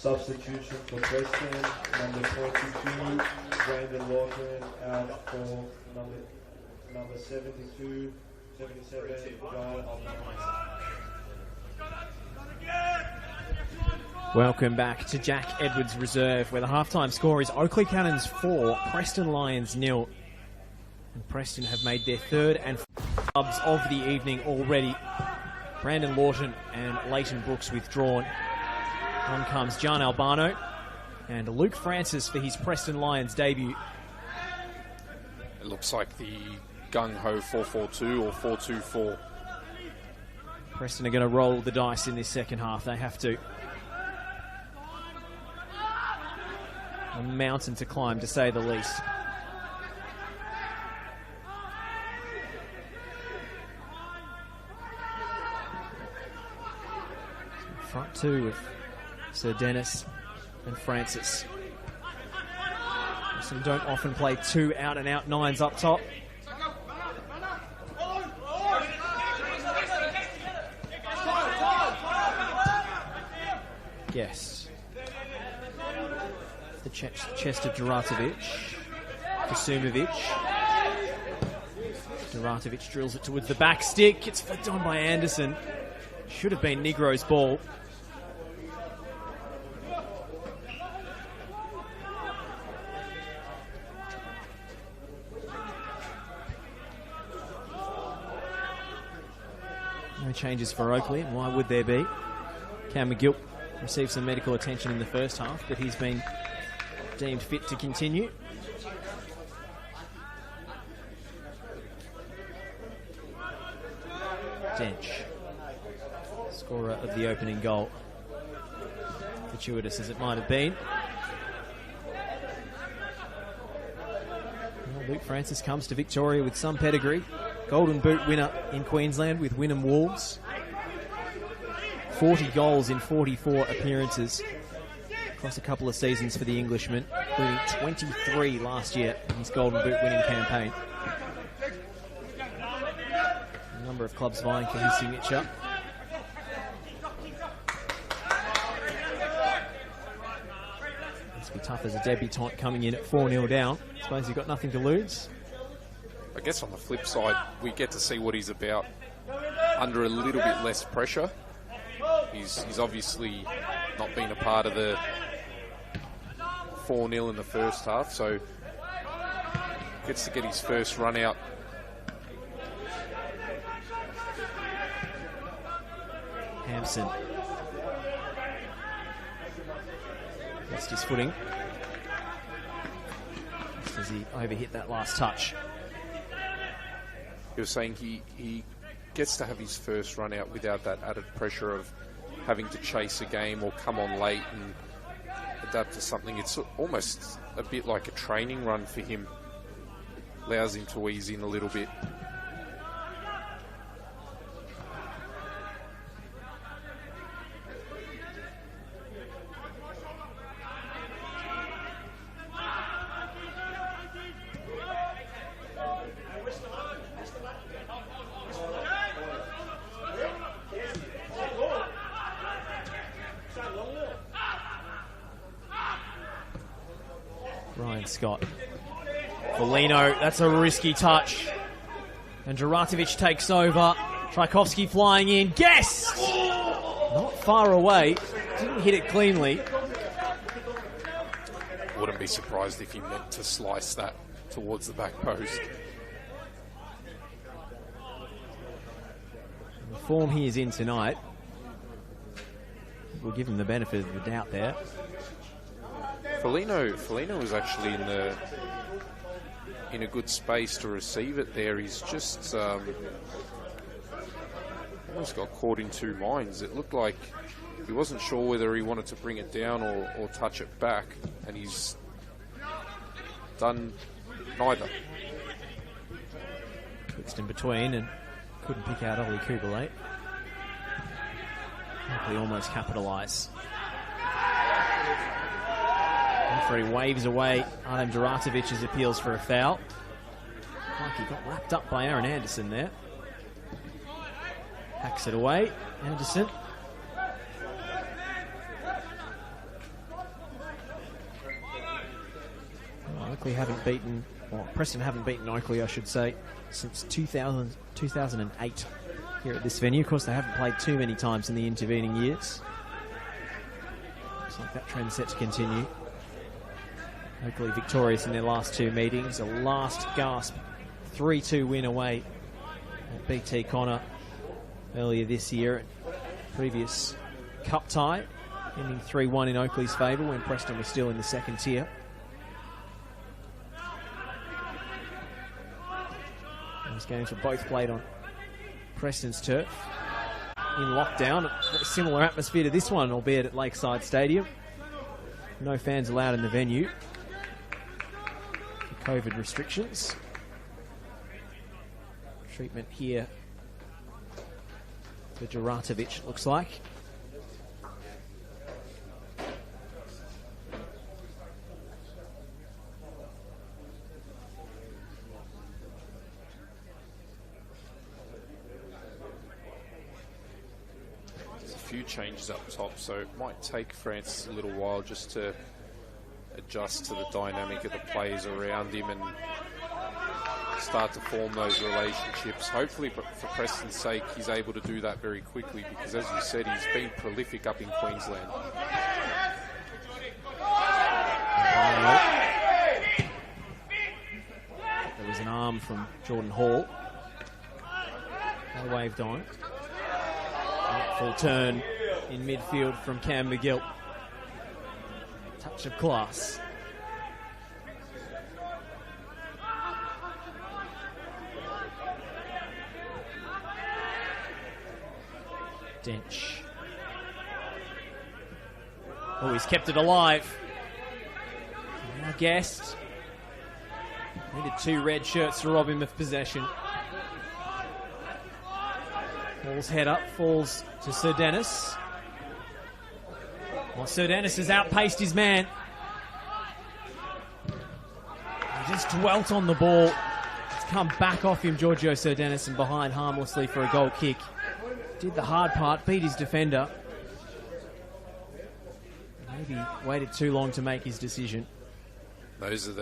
Substitution for Preston, number 22, Brandon Lawton, out for number 72, 77, John. Welcome back to Jack Edwards Reserve, where the halftime score is Oakleigh Cannons 4, Preston Lions 0. And Preston have made their third and fourth subs of the evening already. Brandon Lawton and Leighton Brooks withdrawn. On comes John Albano and Luke Francis for his Preston Lions debut. It looks like the gung-ho 4-4-2 or 4-2-4. Preston are going to roll the dice in this second half. They have to. A mountain to climb, to say the least. Front two with Sir Dennis and Francis. Preston don't often play two out-and-out nines up top. Yes. The chest of Duratovic. Kasumovic. Duratovic drills it towards the back stick. It's flicked on by Anderson. Should have been Negro's ball. No changes for Oakleigh, and why would there be? Cam McGill received some medical attention in the first half, but he's been deemed fit to continue. Dench, scorer of the opening goal. Fortuitous as it might have been. Well, Luke Francis comes to Victoria with some pedigree. Golden Boot winner in Queensland with Wynnum Wolves. 40 goals in 44 appearances across a couple of seasons for the Englishman, including 23 last year in his Golden Boot winning campaign. A number of clubs vying for his signature. Must be tough as a debutant coming in at 4-0 down. I suppose you've got nothing to lose. I guess on the flip side, we get to see what he's about under a little bit less pressure. He's obviously not been a part of the 4-0 in the first half, so gets to get his first run out. Hampson. Lost his footing just as he overhit that last touch. He was saying he gets to have his first run out without that added pressure of having to chase a game or come on late and adapt to something. It's almost a bit like a training run for him. Allows him to ease in a little bit. Ryan Scott. Foligno, that's a risky touch. And Duratovic takes over. Tchaikovsky flying in. Guess! Not far away. Didn't hit it cleanly. Wouldn't be surprised if he meant to slice that towards the back post. The form he is in tonight, we'll give him the benefit of the doubt there. Foligno was actually in a good space to receive it there. He's just almost got caught in two minds. It looked like he wasn't sure whether he wanted to bring it down or touch it back, and he's done neither. Twixt in between and couldn't pick out Ollie Kubalate. He almost capitalise. Referee waves away Artem Duratovic's appeals for a foul. Like he got wrapped up by Aaron Anderson there. Hacks it away. Anderson. Oakleigh haven't beaten, or Preston haven't beaten Oakleigh, I should say, since 2008 here at this venue. Of course, they haven't played too many times in the intervening years. Looks like that trend's set to continue. Oakleigh victorious in their last two meetings. A last gasp 3-2 win away at BT Connor earlier this year. Previous cup tie, ending 3-1 in Oakleigh's favour when Preston was still in the second tier. These games were both played on Preston's turf in lockdown. A similar atmosphere to this one, albeit at Lakeside Stadium. No fans allowed in the venue for COVID restrictions. Treatment here for Juratovic, it looks like. Few changes up top, so it might take Francis a little while just to adjust to the dynamic of the players around him and start to form those relationships. Hopefully, for Preston's sake, he's able to do that very quickly because, as you said, he's been prolific up in Queensland. There was an arm from Jordan Hall. They waved on. Full turn in midfield from Cam McGill. Touch of class. Dench. Oh, he's kept it alive. Now Guest. Needed two red shirts to rob him of possession. Ball's head up, falls to Sir Dennis. Well, Sir Dennis has outpaced his man. He just dwelt on the ball. It's come back off him, Giorgio Sir Dennis, and behind harmlessly for a goal kick. Did the hard part, beat his defender. Maybe waited too long to make his decision. Those are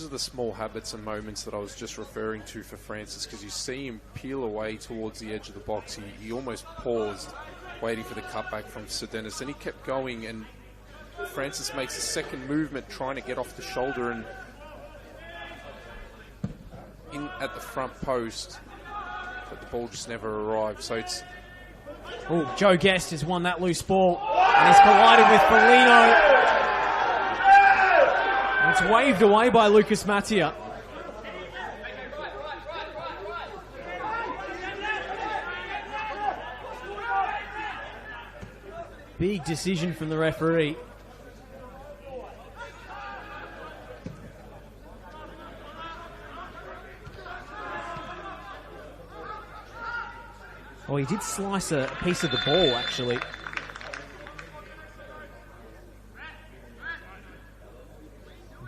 the small habits and moments that I was just referring to for Francis, because you see him peel away towards the edge of the box. He almost paused, waiting for the cutback from Sir Dennis, and he kept going, and Francis makes a second movement trying to get off the shoulder and in at the front post, but the ball just never arrived. So it's... Oh, Joe Guest has won that loose ball, and he's collided with Foligno. It's waved away by Lucas Mattia. Big decision from the referee. Oh, he did slice a piece of the ball, actually.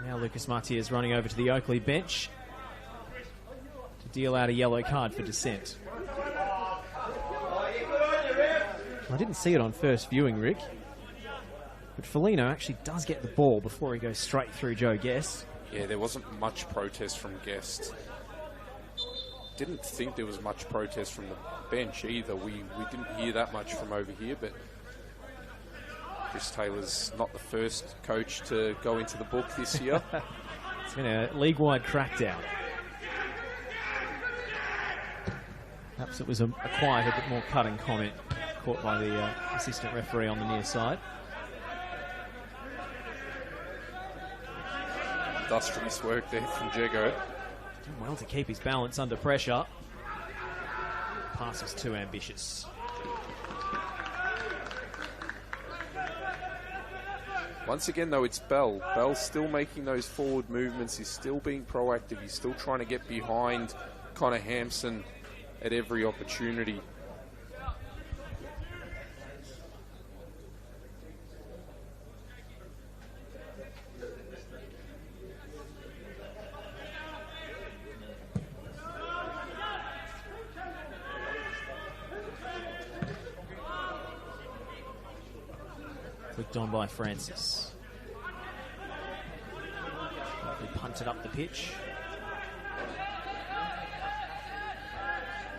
Now Lucas Mattia is running over to the Oakleigh bench to deal out a yellow card for dissent. I didn't see it on first viewing, Rick, but Foligno actually does get the ball before he goes straight through Joe Guest. Yeah, there wasn't much protest from Guest. Didn't think there was much protest from the bench either. We didn't hear that much from over here, but Chris Taylor's not the first coach to go into the book this year. It's been a league-wide crackdown. Perhaps it was a quieter, bit more cutting comment caught by the assistant referee on the near side. Industrious work there from Jego. Doing well to keep his balance under pressure. Pass was too ambitious. Once again, though, it's Bell. Bell's still making those forward movements. He's still being proactive. He's still trying to get behind Connor Hampson at every opportunity. Flicked on by Francis. Oakleigh punted up the pitch.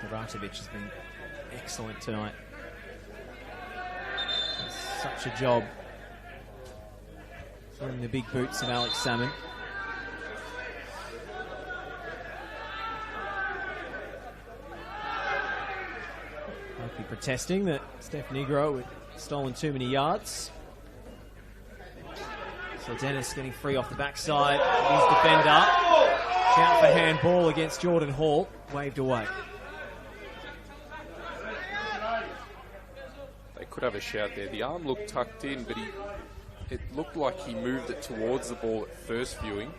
Duratovic has been excellent tonight. Does such a job throwing the big boots of Alex Salmon. Oakleigh protesting that Steph Negro had stolen too many yards. So Dennis getting free off the backside. His defender. Shout for handball against Jordan Hall. Waved away. They could have a shout there. The arm looked tucked in, but it looked like he moved it towards the ball at first viewing.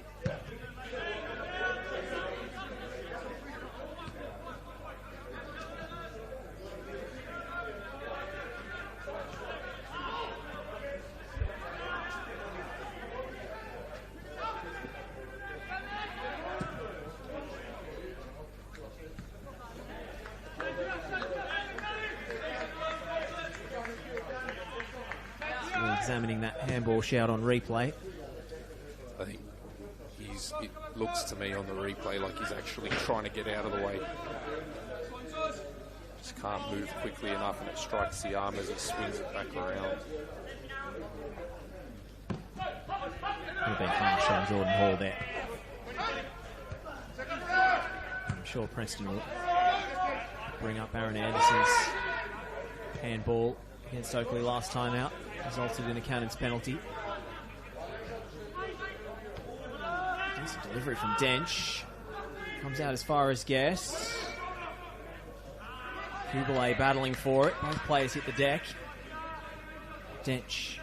Examining that handball shout on replay. I think it looks to me on the replay like he's actually trying to get out of the way. Just can't move quickly enough, and it strikes the arm as he swings it back around. Could have been harsh on Jordan Hall there. I'm sure Preston will bring up Aaron Anderson's handball against Oakleigh last time out. Resulted in a Cannon's penalty. Decent delivery from Dench. Comes out as far as Guest. Oakleigh battling for it. Both players hit the deck. Dench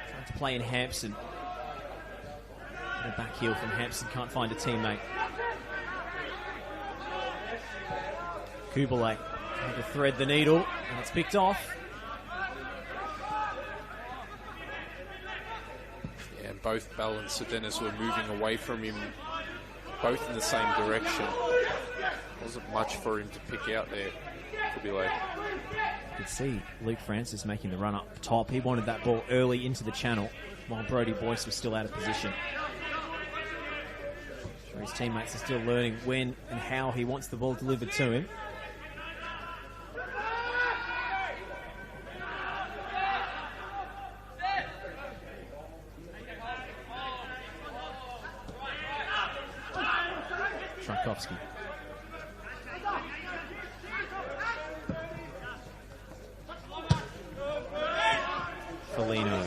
trying to play in Hampson. A back heel from Hampson. Can't find a teammate. Oakleigh trying to thread the needle. And it's picked off. Both Bell and Sedenis were moving away from him, both in the same direction. Wasn't much for him to pick out there. Could be late. You could see Luke Francis making the run up top. He wanted that ball early into the channel while Brodie Boyce was still out of position. Sure, his teammates are still learning when and how he wants the ball delivered to him. Tchaikovsky. Foligno.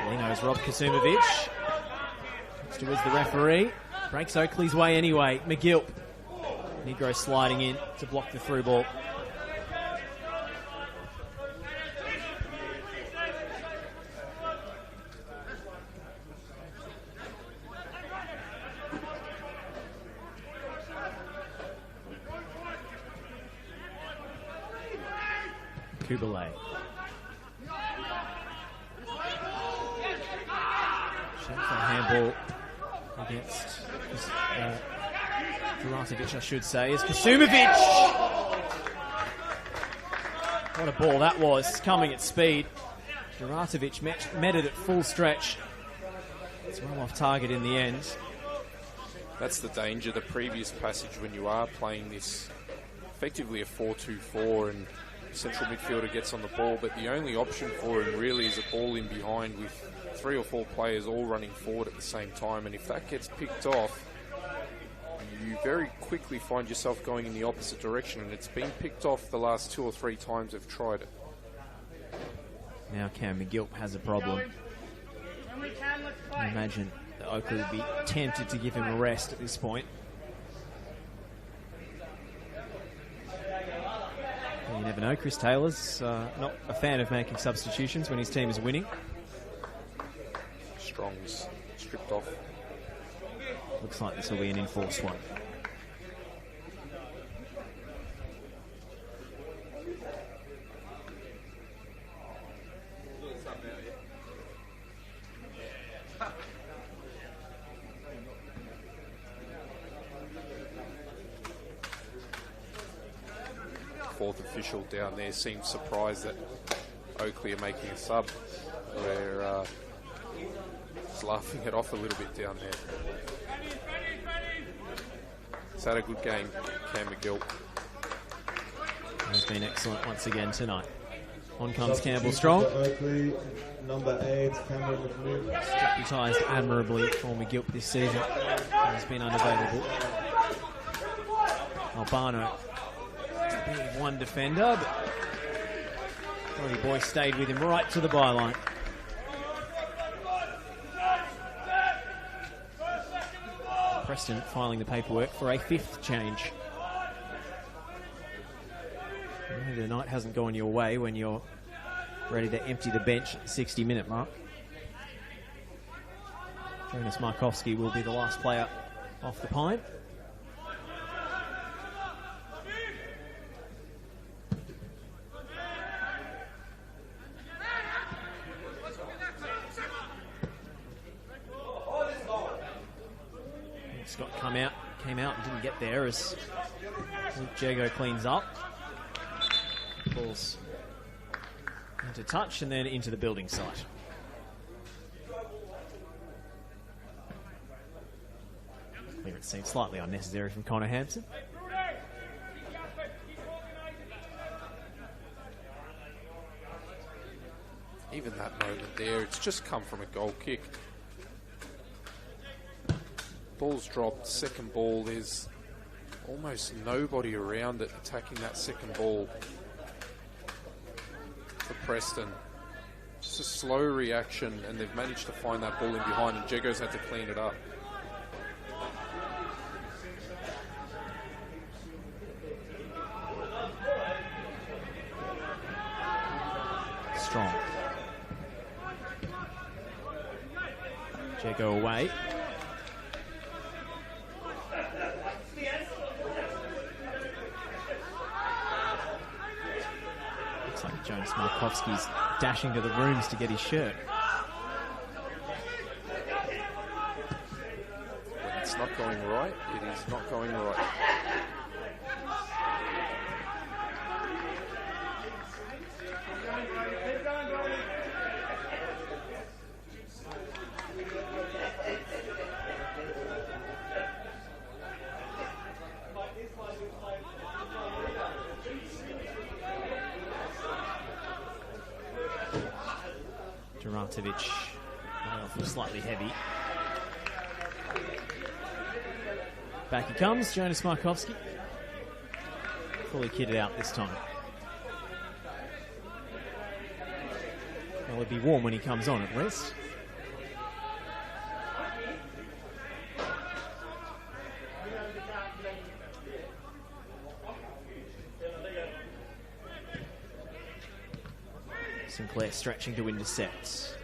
Foligno's robbed Kasumovic. Towards the referee. Breaks Oakleigh's way anyway. McGill. Negro sliding in to block the through ball. Oakleigh. Shot for handball against Duratovic, I should say, is Kasumovic. What a ball that was, coming at speed. Duratovic met it at full stretch. It's well off target in the end. That's the danger, the previous passage when you are playing this effectively a 4-2-4 and central midfielder gets on the ball, but the only option for him really is a ball in behind with 3 or 4 players all running forward at the same time, and if that gets picked off, you very quickly find yourself going in the opposite direction, and it's been picked off the last 2 or 3 times they've tried it. Now Cam McGill has a problem. I imagine that Oakleigh would be tempted to give him a rest at this point. You never know. Chris Taylor's not a fan of making substitutions when his team is winning. Strong's stripped off. Looks like this will be an enforced one. Fourth official down there seems surprised that Oakleigh are making a sub. We're just laughing it off a little bit down there. He's had a good game, Cam McGill. He's been excellent once again tonight. On comes Campbell Strong. Oakleigh, number 8, Cameron McLeod. Deputised admirably for McGill this season. He's been unavailable. Albano being one defender, but Roddy Boy stayed with him right to the byline. Preston filing the paperwork for a 5th change. Maybe the night hasn't gone your way when you're ready to empty the bench at the 60-minute mark. Jonas Markowski will be the last player off the pine. Scott came out and didn't get there as Luke Jago cleans up. Balls into touch and then into the building site. It seems slightly unnecessary from Connor Hampson. Even that moment there, it's just come from a goal kick. Ball's dropped, second ball, there's almost nobody around it attacking that second ball for Preston. Just a slow reaction, and they've managed to find that ball in behind, and Jago's had to clean it up. Strong. Jago away. Looks like Jonas Markowski's dashing to the rooms to get his shirt. When it's not going right, it is not going right. Durantovic was slightly heavy. Back he comes, Jonas Markowski. Fully kitted out this time. Well, it'll be warm when he comes on at least. Sinclair stretching to intercept.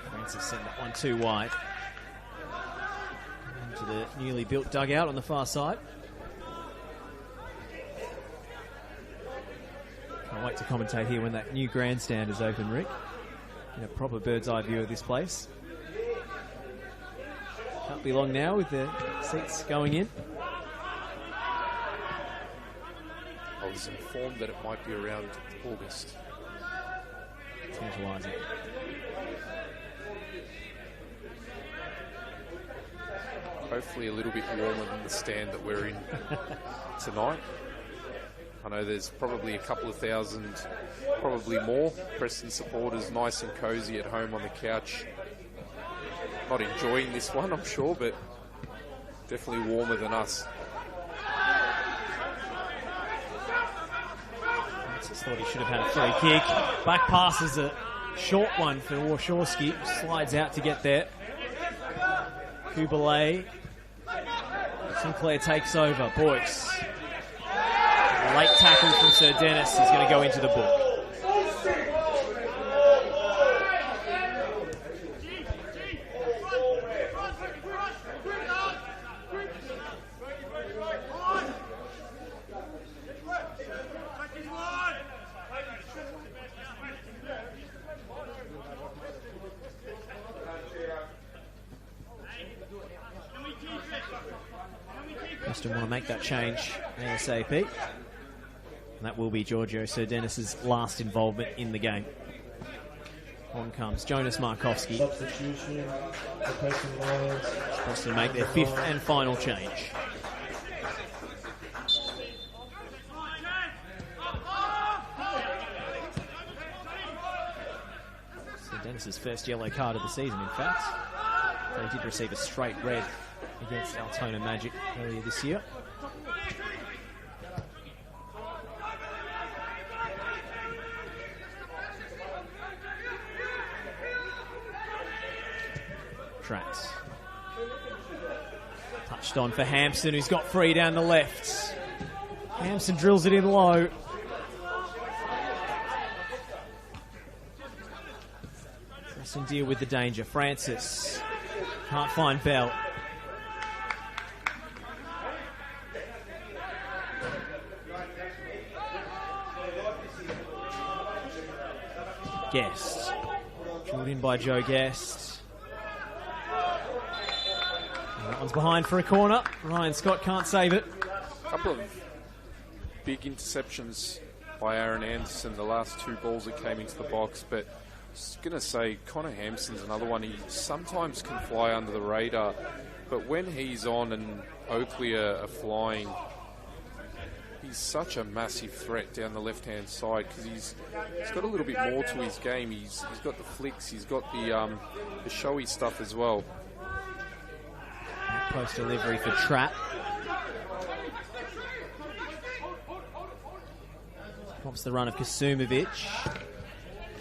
Francis sent that one too wide. Into the newly built dugout on the far side. Can't wait to commentate here when that new grandstand is open, Rick. Get a proper bird's eye view of this place. Can't be long now with the seats going in. I was informed that it might be around August. Tantalising. Hopefully a little bit warmer than the stand that we're in tonight. I know there's probably a couple of thousand, probably more, Preston supporters nice and cosy at home on the couch. Not enjoying this one, I'm sure, but definitely warmer than us. Thought he should have had a free kick. Back pass is a short one for Warshawski. Slides out to get there. Kubalay. Sinclair takes over. Boyce. Late tackle from Sir Dennis is going to go into the book. Preston want to make that change ASAP. And that will be Giorgio Sir Dennis's last involvement in the game. On comes Jonas Markowski. Substitution for Preston Lions. Preston make their 5th and final change. So Dennis's first yellow card of the season, in fact. They did receive a straight red against Altona Magic earlier this year. Tracks. Touched on for Hampson, who's got free down the left. Hampson drills it in low. Preston deal with the danger. Francis can't find Bell. Guest. Drilled in by Joe Guest. That one's behind for a corner. Ryan Scott can't save it. A couple of big interceptions by Aaron Anderson, the last 2 balls that came into the box, but I was going to say Connor Hampson's another one. He sometimes can fly under the radar, but when he's on and Oakleigh are flying, he's such a massive threat down the left-hand side because he's got a little bit more to his game. He's got the flicks, he's got the showy stuff as well. Close delivery for Trapp. Pops the run of Kasumovic.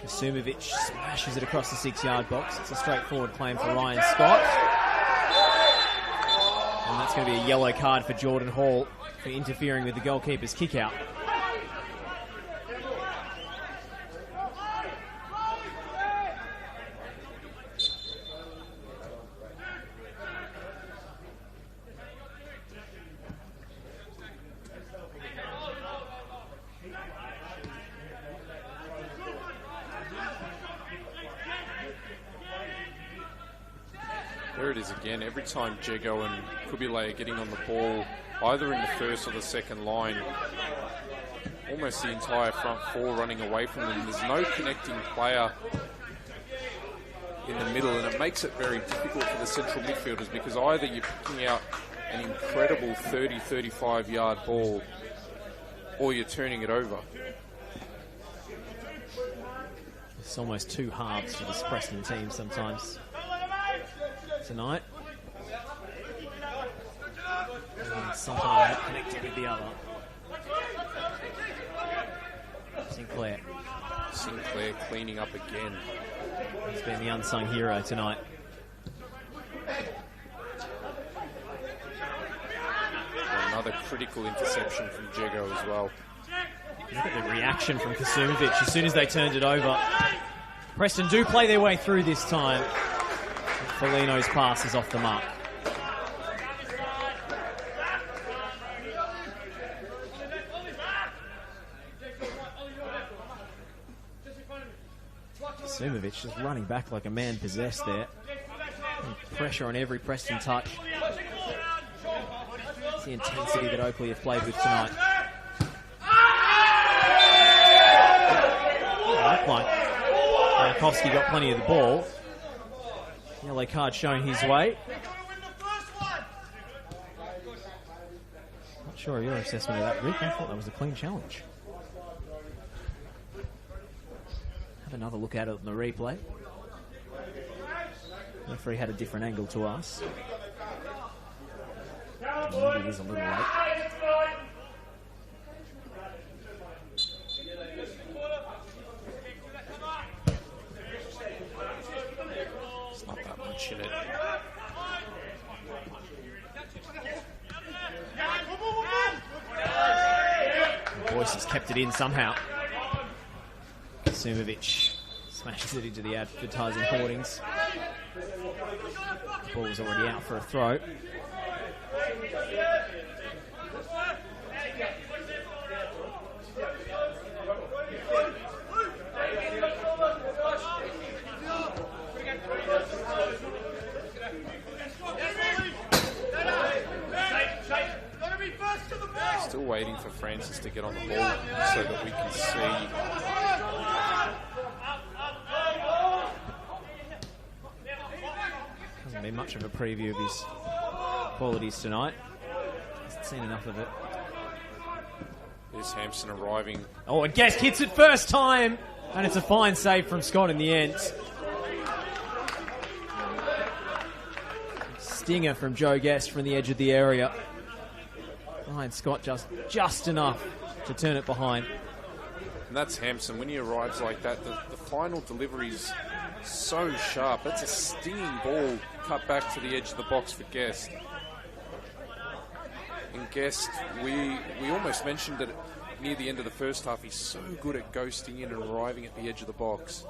Kasumovic smashes it across the 6-yard box. It's a straightforward claim for Ryan Scott. And that's going to be a yellow card for Jordan Hall for interfering with the goalkeeper's kick out. There it is again. Every time Jego and Kubilay are getting on the ball, either in the first or the second line, almost the entire front 4 running away from them. There's no connecting player in the middle, and it makes it very difficult for the central midfielders because either you're picking out an incredible 30, 35-yard ball or you're turning it over. It's almost 2 halves for this Preston team sometimes tonight. And somehow not connected with the other. Sinclair cleaning up again. He's been the unsung hero tonight. Another critical interception from Jego as well. Look at the reaction from Kasumovic as soon as they turned it over. Preston do play their way through this time. Foligno's pass is off the mark. Kasumovic just running back like a man possessed there. Pressure on every Preston touch. It's the intensity that Oakleigh have played with tonight. Markowski got plenty of the ball. Yellow card shown his way. Not sure of your assessment of that, Rick. I thought that was a clean challenge. Have another look at it on the replay. The referee had a different angle to us. Maybe it is a little late. It's not that much in it. Boyce has kept it in somehow. Kasumovic smashes it into the advertising hoardings. The ball was already out for a throw. Still waiting for Francis to get on the ball so that we can see. much of a preview of his qualities tonight. Hasn't seen enough of it. There's Hampson arriving. Oh, and Guest hits it first time, and it's a fine save from Scott in the end. Stinger from Joe Guest from the edge of the area. Ryan Scott just enough to turn it behind. And that's Hampson. When he arrives like that, the final delivery's so sharp. That's a stinging ball cut back to the edge of the box for Guest. And Guest, we almost mentioned it near the end of the first half. He's so good at ghosting in and arriving at the edge of the box.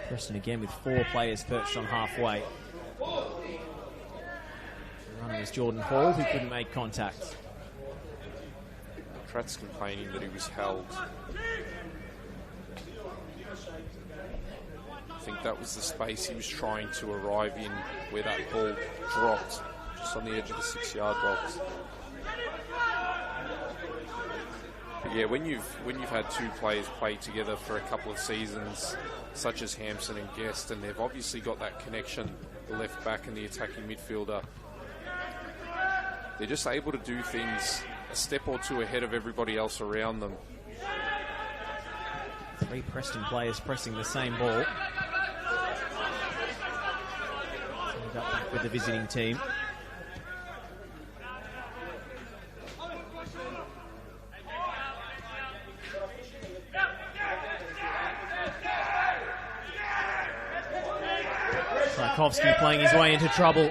Preston again with 4 players perched on halfway. The runner was Jordan Hall, who couldn't make contact. Pratt's complaining that he was held. I think that was the space he was trying to arrive in, where that ball dropped just on the edge of the 6-yard box. But yeah, when you've had 2 players play together for a couple of seasons, such as Hampson and Guest, and they've obviously got that connection, the left back and the attacking midfielder, they're just able to do things a step or 2 ahead of everybody else around them. 3 Preston players pressing the same ball. Back with the visiting team. Tchaikovsky playing his way into trouble.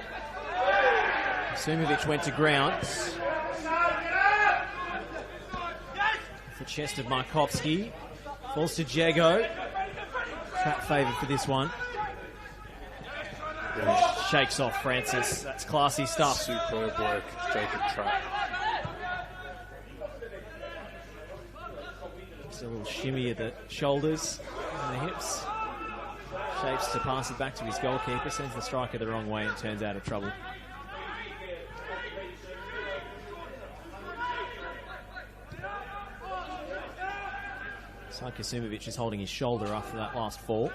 Sumovic went to ground. The chest of Markovsky. Falls to Jago. Trap favour for this one. Shakes off Francis. That's classy stuff. Superb work, Jacob Trapp. Just a little shimmy at the shoulders and the hips. Shapes to pass it back to his goalkeeper. Sends the striker the wrong way and turns out of trouble. Sumovic is holding his shoulder after that last fall.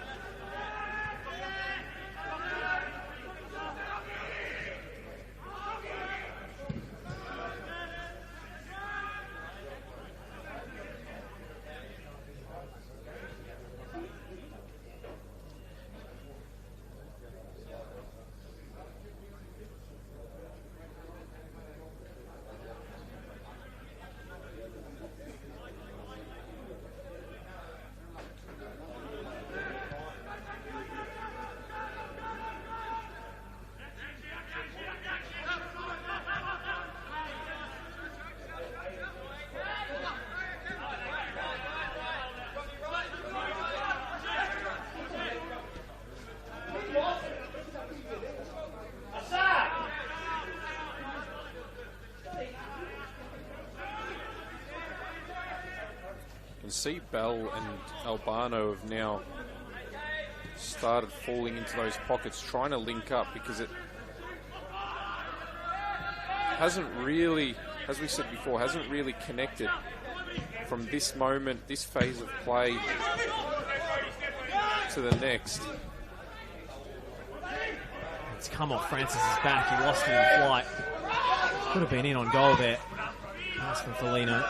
See Bell and Albano have now started falling into those pockets, trying to link up, because it hasn't really, as we said before, hasn't really connected from this moment, this phase of play to the next. It's come off Francis's back. He lost it in flight. Could have been in on goal there. Pass from Foligno.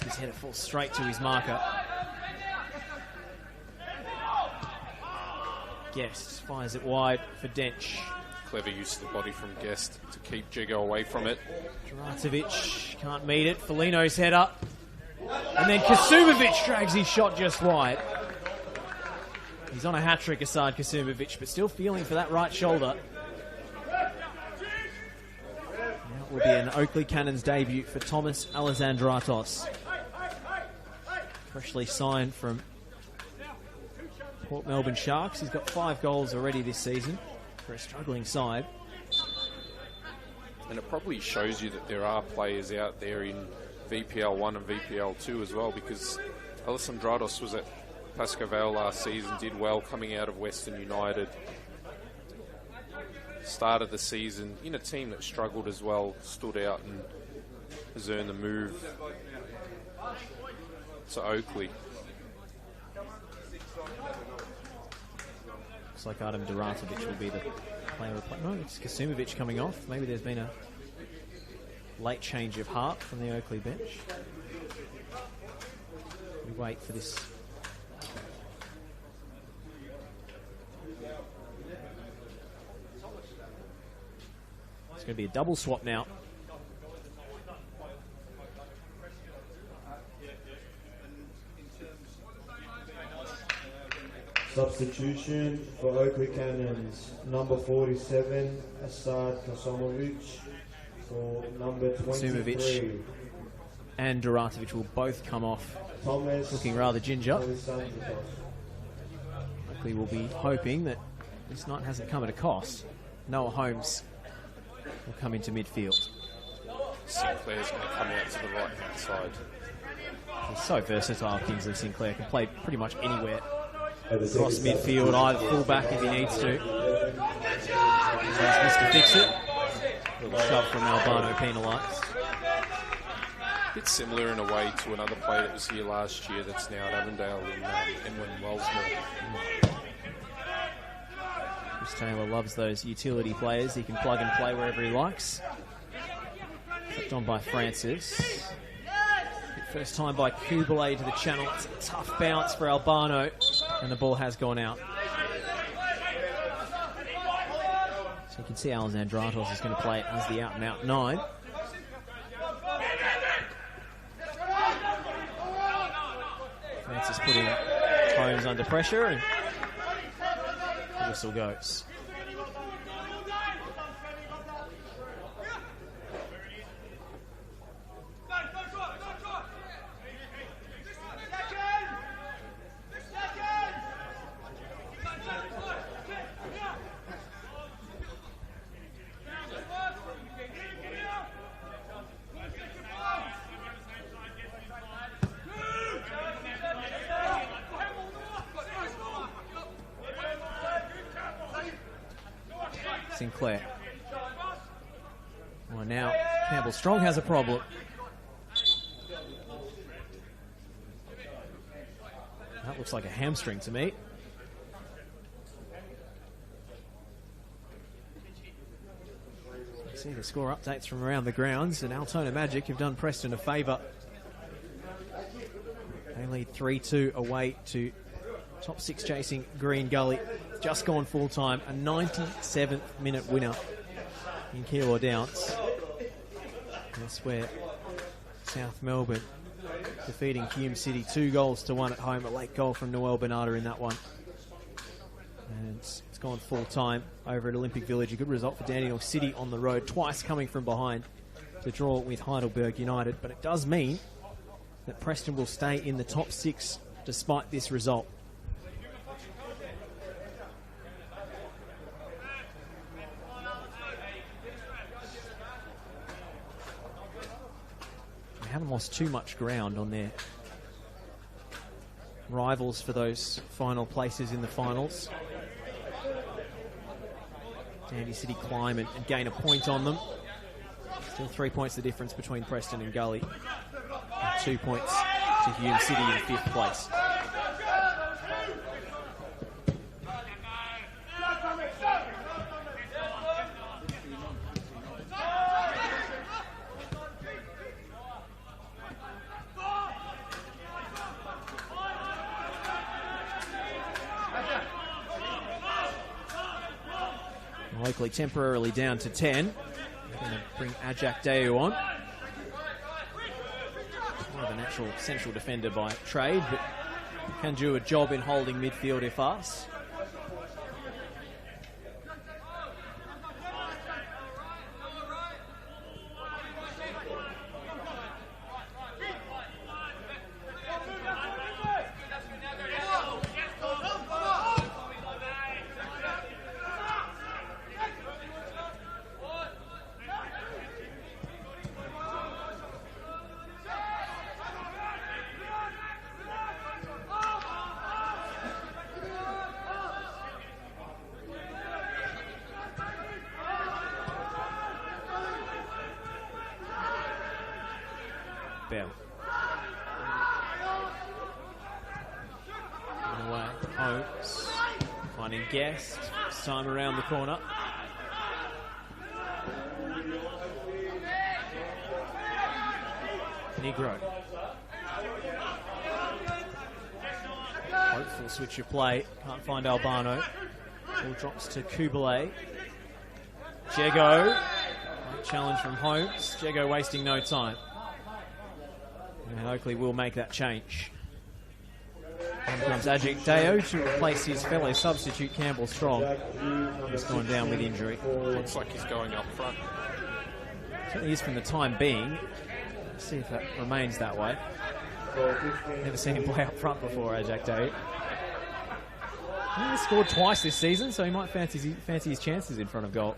His header falls straight to his marker. Guest fires it wide for Dench. Clever use of the body from Guest to keep Jago away from it. Dracovic can't meet it. Foligno's header. And then Kasumovic drags his shot just wide. He's on a hat-trick, Asad Kasumovic, but still feeling for that right shoulder. Will be an Oakleigh Cannons debut for Thomas Alexandratos. Freshly signed from Port Melbourne Sharks. He's got 5 goals already this season for a struggling side. And it probably shows you that there are players out there in VPL 1 and VPL 2 as well, because Alexandratos was at Pascoe Vale last season, did well coming out of Western United. Started the season in a team that struggled as well, stood out and has earned the move to Oakleigh. Looks like Adam Duratovic will be the player replacement. No, it's Kasumovic coming off. Maybe there's been a late change of heart from the Oakleigh bench. We wait for this. It's going to be a double swap now. Substitution for Oakleigh Cannons, number 47, Asad Kasumovic, for number 23. Kasumovic and Duratovic will both come off Thomas, looking rather ginger. Oakleigh will be hoping that this night hasn't come at a cost. Noah Holmes will come into midfield. Sinclair's going to come out to the right-hand side. He's so versatile, Kingsley Sinclair. Can play pretty much anywhere across midfield, either fullback if he needs to. He's missed to fix it. A little shove from Albano penalised. A bit similar in a way to another player that was here last year that's now at Avondale in Edwin Wellsmore. Chris Taylor loves those utility players. He can plug and play wherever he likes. Flipped on by Francis. First time by Kubalay to the channel. It's a tough bounce for Albano, and the ball has gone out. So you can see Alexandratos is going to play it as the out-and-out 9. Francis putting Holmes under pressure, and the whistle goes. Sinclair. Well, now Campbell Strong has a problem. That looks like a hamstring to me. See the score updates from around the grounds, and Altona Magic have done Preston a favour. They lead 3-2 away to top 6 chasing Green Gully. Just gone full time, a 97th minute winner in Keilor Downs. That's where South Melbourne defeating Hume City 2-1 at home. A late goal from Noel Bernarda in that one. And it's gone full time over at Olympic Village. A good result for Dandenong City on the road, twice coming from behind to draw with Heidelberg United. But it does mean that Preston will stay in the top 6 despite this result. Haven't lost too much ground on their rivals for those final places in the finals. Dandy City climb and gain a point on them. Still 3 points the difference between Preston and Gully. And 2 points to Hume City in 5th place. Oakleigh temporarily down to 10. They're going to bring Ajak Deu on. More of a natural central defender by trade, but can do a job in holding midfield if asked. Bell. Away. Holmes Finding Guest. This time around the corner. Negro. Hopeful switch of play. Can't find Albano. Ball drops to Kubalay. Jego. Challenge from Holmes. Jego wasting no time. And Oakleigh will make that change. And comes Ajik Deo to replace his fellow substitute Campbell Strong. He's gone down with injury. Looks like he's going up front. Certainly is from the time being. Let's see if that remains that way. Never seen him play up front before, Ajak Deo. He's scored twice this season, so he might fancy his chances in front of goal.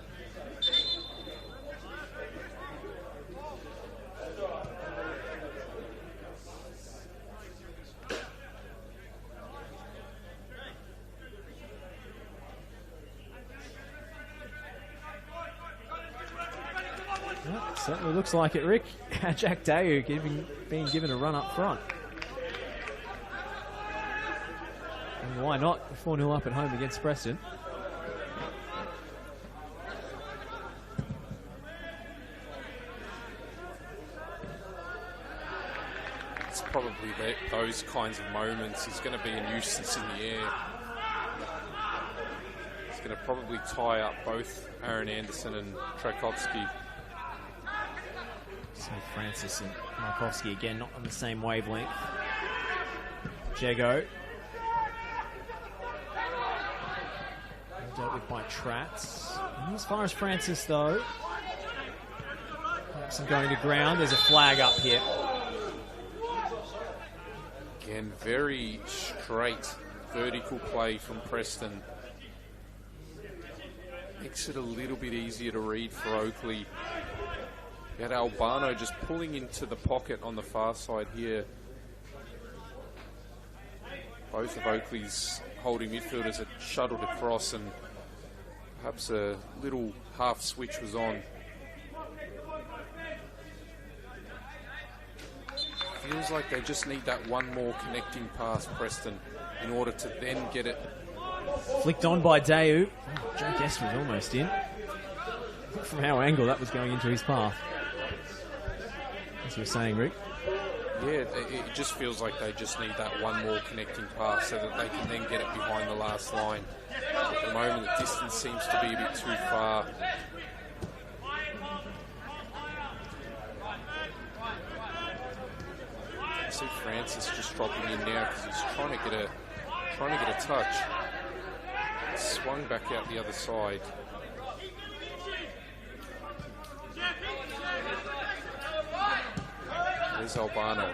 Well, certainly looks like it, Rick. Jack Deo being given a run up front. And why not? 4-0 up at home against Preston. It's probably those kinds of moments. He's going to be a nuisance in the air. He's going to probably tie up both Aaron Anderson and Trakowski. So Francis and Markowski again not on the same wavelength. Jego. Dealt with by Trats. And as far as Francis though, Thompson going to ground. There's a flag up here. Again, very straight vertical play from Preston. Makes it a little bit easier to read for Oakleigh. You had Albano just pulling into the pocket on the far side here. Both of Oakleigh's holding midfielders had shuttled across and perhaps a little half switch was on. Feels like they just need that one more connecting pass, Preston, in order to then get it. Flicked on by Deu. Oh, Joe Guest was almost in. From our angle, that was going into his path. As you were saying, Rick. Yeah, it just feels like they just need that one more connecting pass so that they can then get it behind the last line. At the moment, the distance seems to be a bit too far. I see Francis just dropping in now because he's trying to get a touch. Swung back out the other side. There's Albano.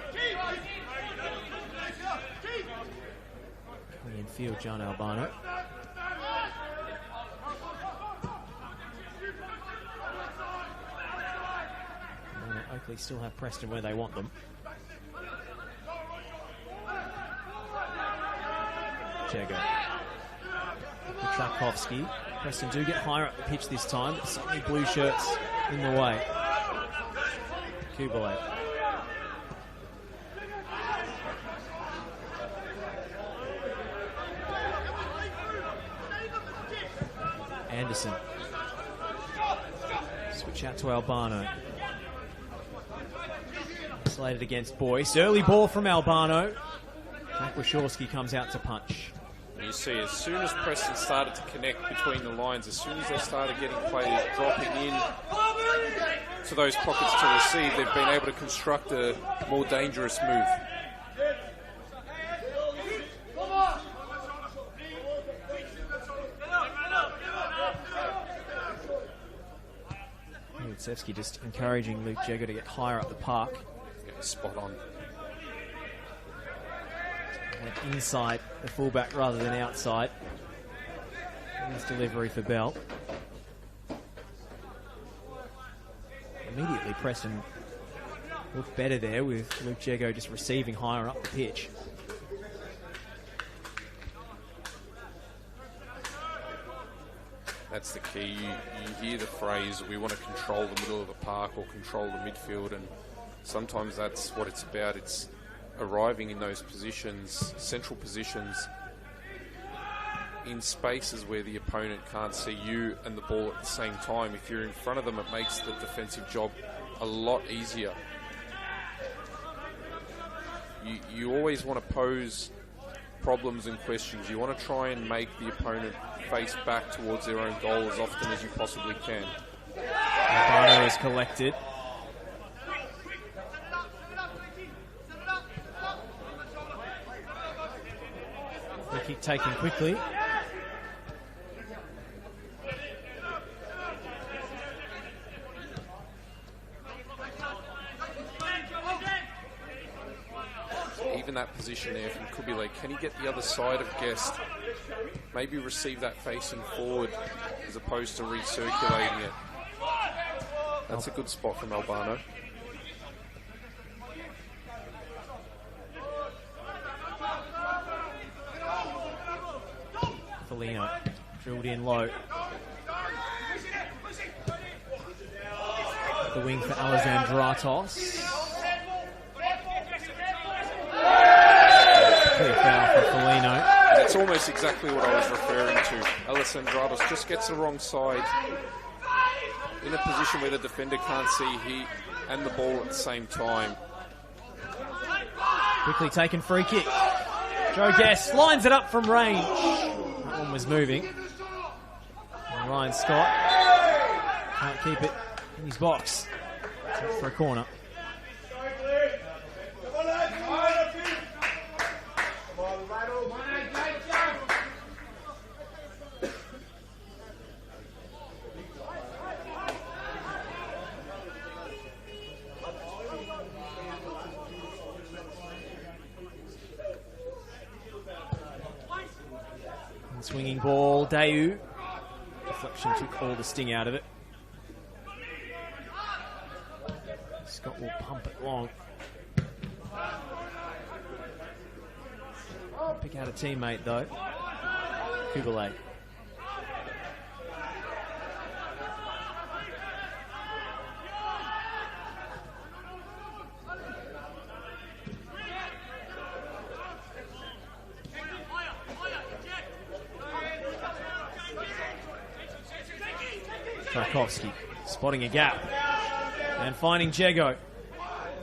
Coming in field, John Albano. And Oakleigh still have Preston where they want them. Jego. Trakowski. Preston do get higher up the pitch this time, but certainly blue shirts in the way. Kubalay. Anderson. Switch out to Albano. Slated against Boyce. Early ball from Albano. Jack Wachowski comes out to punch. You see, as soon as Preston started to connect between the lines, as soon as they started getting players dropping in to those pockets to receive, they've been able to construct a more dangerous move. Sevsky just encouraging Luke Jego to get higher up the park. Yeah, spot on. Went inside the fullback rather than outside. Nice delivery for Bell. Immediately Preston looked better there with Luke Jego just receiving higher up the pitch. That's the key. You hear the phrase, we want to control the middle of the park or control the midfield, and sometimes that's what it's about. It's arriving in those positions, central positions, in spaces where the opponent can't see you and the ball at the same time. If you're in front of them, it makes the defensive job a lot easier. You always want to pose problems and questions. You want to try and make the opponent face back towards their own goal as often as you possibly can. Albano is collected. Free kick taken quickly. Even that position there from Kubile, can he get the other side of Guest? Maybe receive that facing forward as opposed to recirculating it. That's a good spot from Albano. Felino drilled in low. The wing for Alexandratos. Clear foul for Felino. That's almost exactly what I was referring to. Alexandratos just gets the wrong side in a position where the defender can't see he and the ball at the same time. Quickly taken free kick. Joe Guest lines it up from range. That one was moving. And Ryan Scott can't keep it in his box. It's up for a corner. Swinging ball, Dayu. Deflection took all the sting out of it. Scott will pump it long. Pick out a teammate though. Kubile. Tchaikovsky spotting a gap and finding Jego.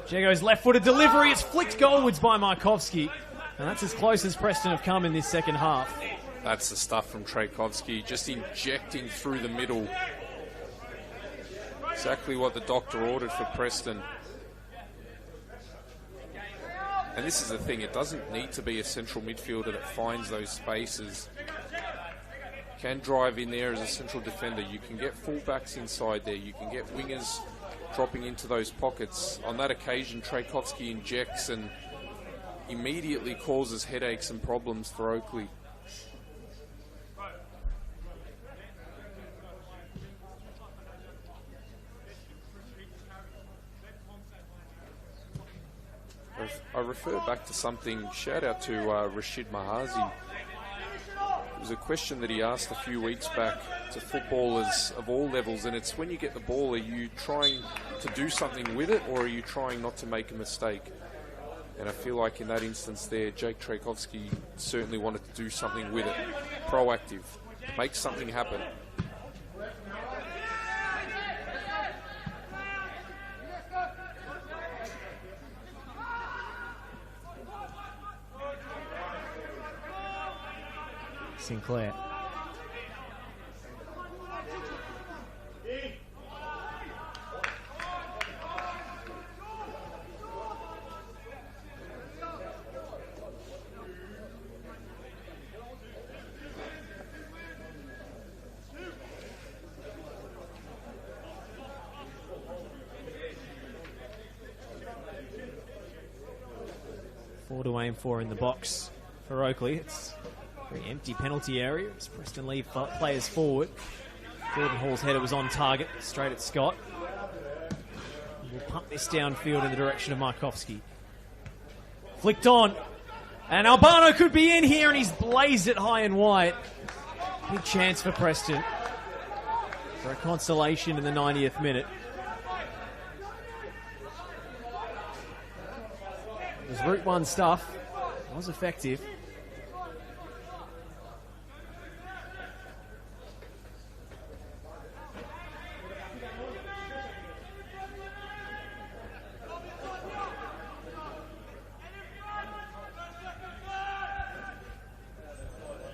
Jego's left-footed delivery is flicked goalwards by Markovsky, and that's as close as Preston have come in this second half. That's the stuff from Tchaikovsky, just injecting through the middle. Exactly what the doctor ordered for Preston. And this is the thing, it doesn't need to be a central midfielder that finds those spaces. Can drive in there as a central defender. You can get fullbacks inside there. You can get wingers dropping into those pockets. On that occasion, Tchaikovsky injects and immediately causes headaches and problems for Oakleigh. I refer back to something, shout out to Rashid Mahazi. It was a question that he asked a few weeks back to footballers of all levels, and it's when you get the ball, are you trying to do something with it or are you trying not to make a mistake? And I feel like in that instance there, Jake Tchaikovsky certainly wanted to do something with it. Proactive. Make something happen. Sinclair. Four to aim for in the box for Oakleigh. It's very empty penalty area as Preston leave players forward. Gordon Hall's header was on target, straight at Scott. We'll pump this downfield in the direction of Markovsky. Flicked on. And Albano could be in here, and he's blazed it high and wide. Big chance for Preston for a consolation in the 90th minute. It was Route 1 stuff. It was effective.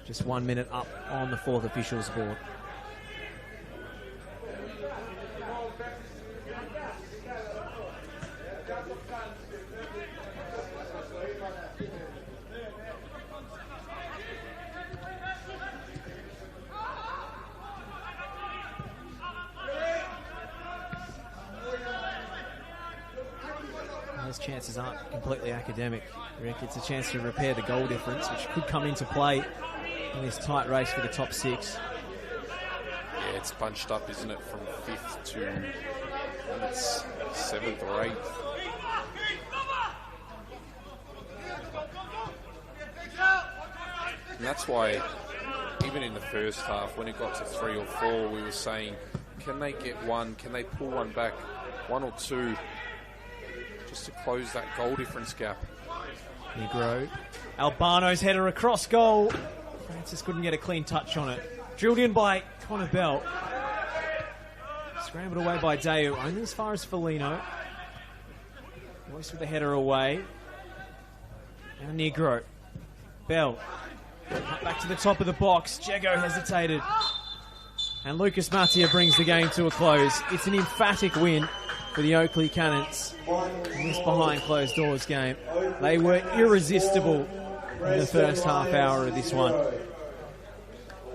Just 1 minute up on the fourth officials board. Those chances aren't completely academic, Rick. It's a chance to repair the goal difference, which could come into play in this tight race for the top 6. Yeah, it's bunched up, isn't it, from 5th to I think it's 7th or 8th. And that's why, even in the first half, when it got to 3 or 4, we were saying, can they get one? Can they pull one back? 1 or 2? Just to close that goal difference gap. Negro. Albano's header across goal. Francis couldn't get a clean touch on it. Drilled in by Connor Bell. Scrambled away by Deu, only as far as Foligno. Royce with the header away. Now Negro. Bell. Back to the top of the box. Jego hesitated. And Lucas Matia brings the game to a close. It's an emphatic win for the Oakleigh Cannons in this behind closed doors game. They were irresistible in the first half hour of this one.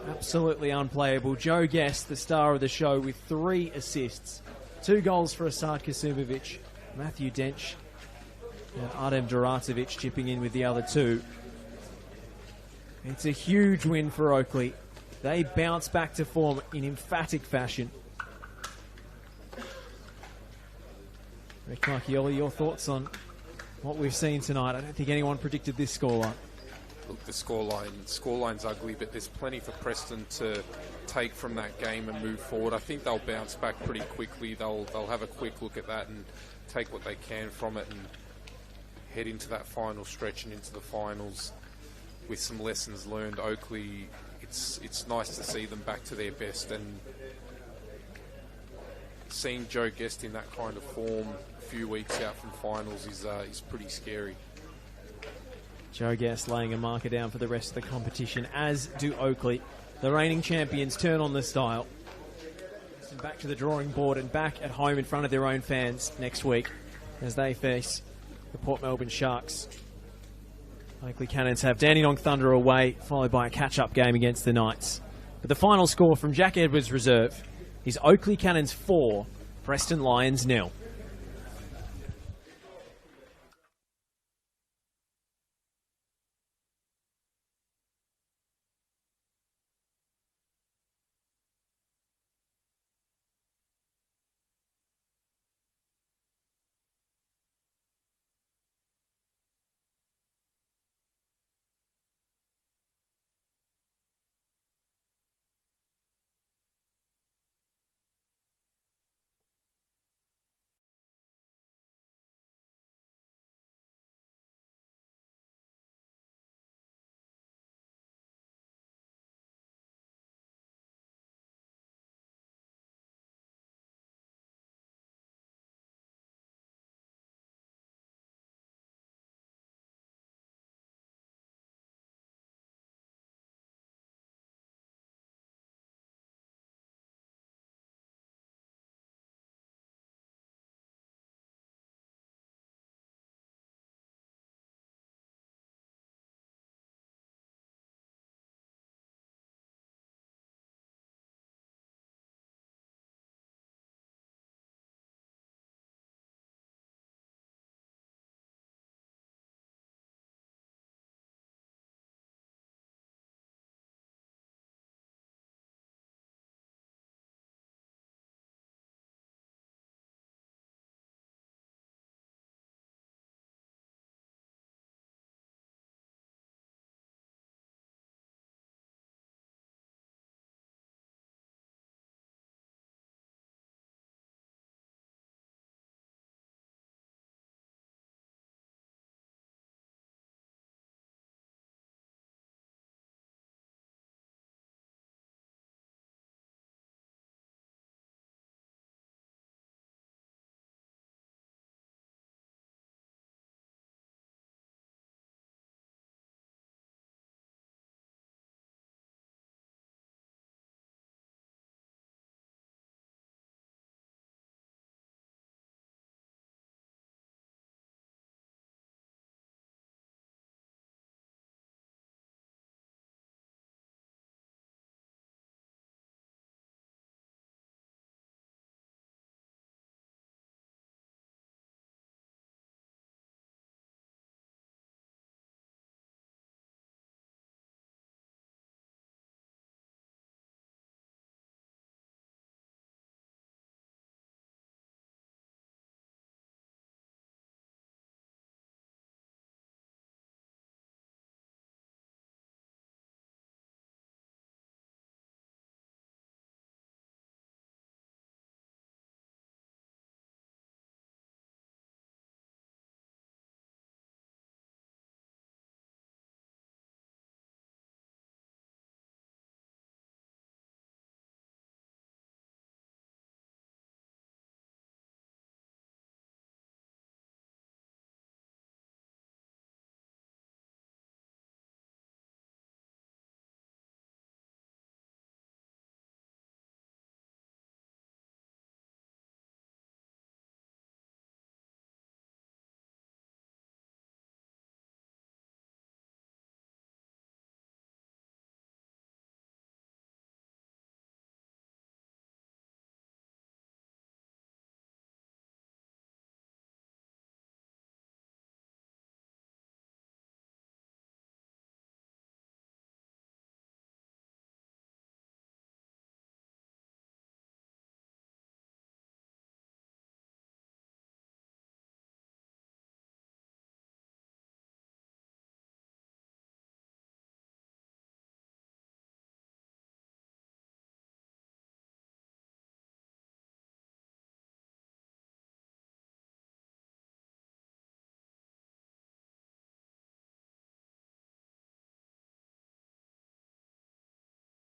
Absolutely unplayable. Joe Guest, the star of the show, with 3 assists. 2 goals for Asad Kasumovic, Matthew Dench, and Artem Duratovic chipping in with the other 2. It's a huge win for Oakleigh. They bounce back to form in emphatic fashion. Rick Marchioli, your thoughts on what we've seen tonight? I don't think anyone predicted this scoreline. Look, the scoreline's ugly, but there's plenty for Preston to take from that game and move forward. I think they'll bounce back pretty quickly. They'll have a quick look at that and take what they can from it and head into that final stretch and into the finals with some lessons learned. Oakleigh, it's nice to see them back to their best, and seeing Joe Guest in that kind of form a few weeks out from finals is pretty scary. Joe Guest laying a marker down for the rest of the competition, as do Oakleigh. The reigning champions turn on the style. And back to the drawing board and back at home in front of their own fans next week as they face the Port Melbourne Sharks. Oakleigh Cannons have Dandenong Thunder away, followed by a catch-up game against the Knights. But the final score from Jack Edwards Reserve is Oakleigh Cannons 4, Preston Lions 0.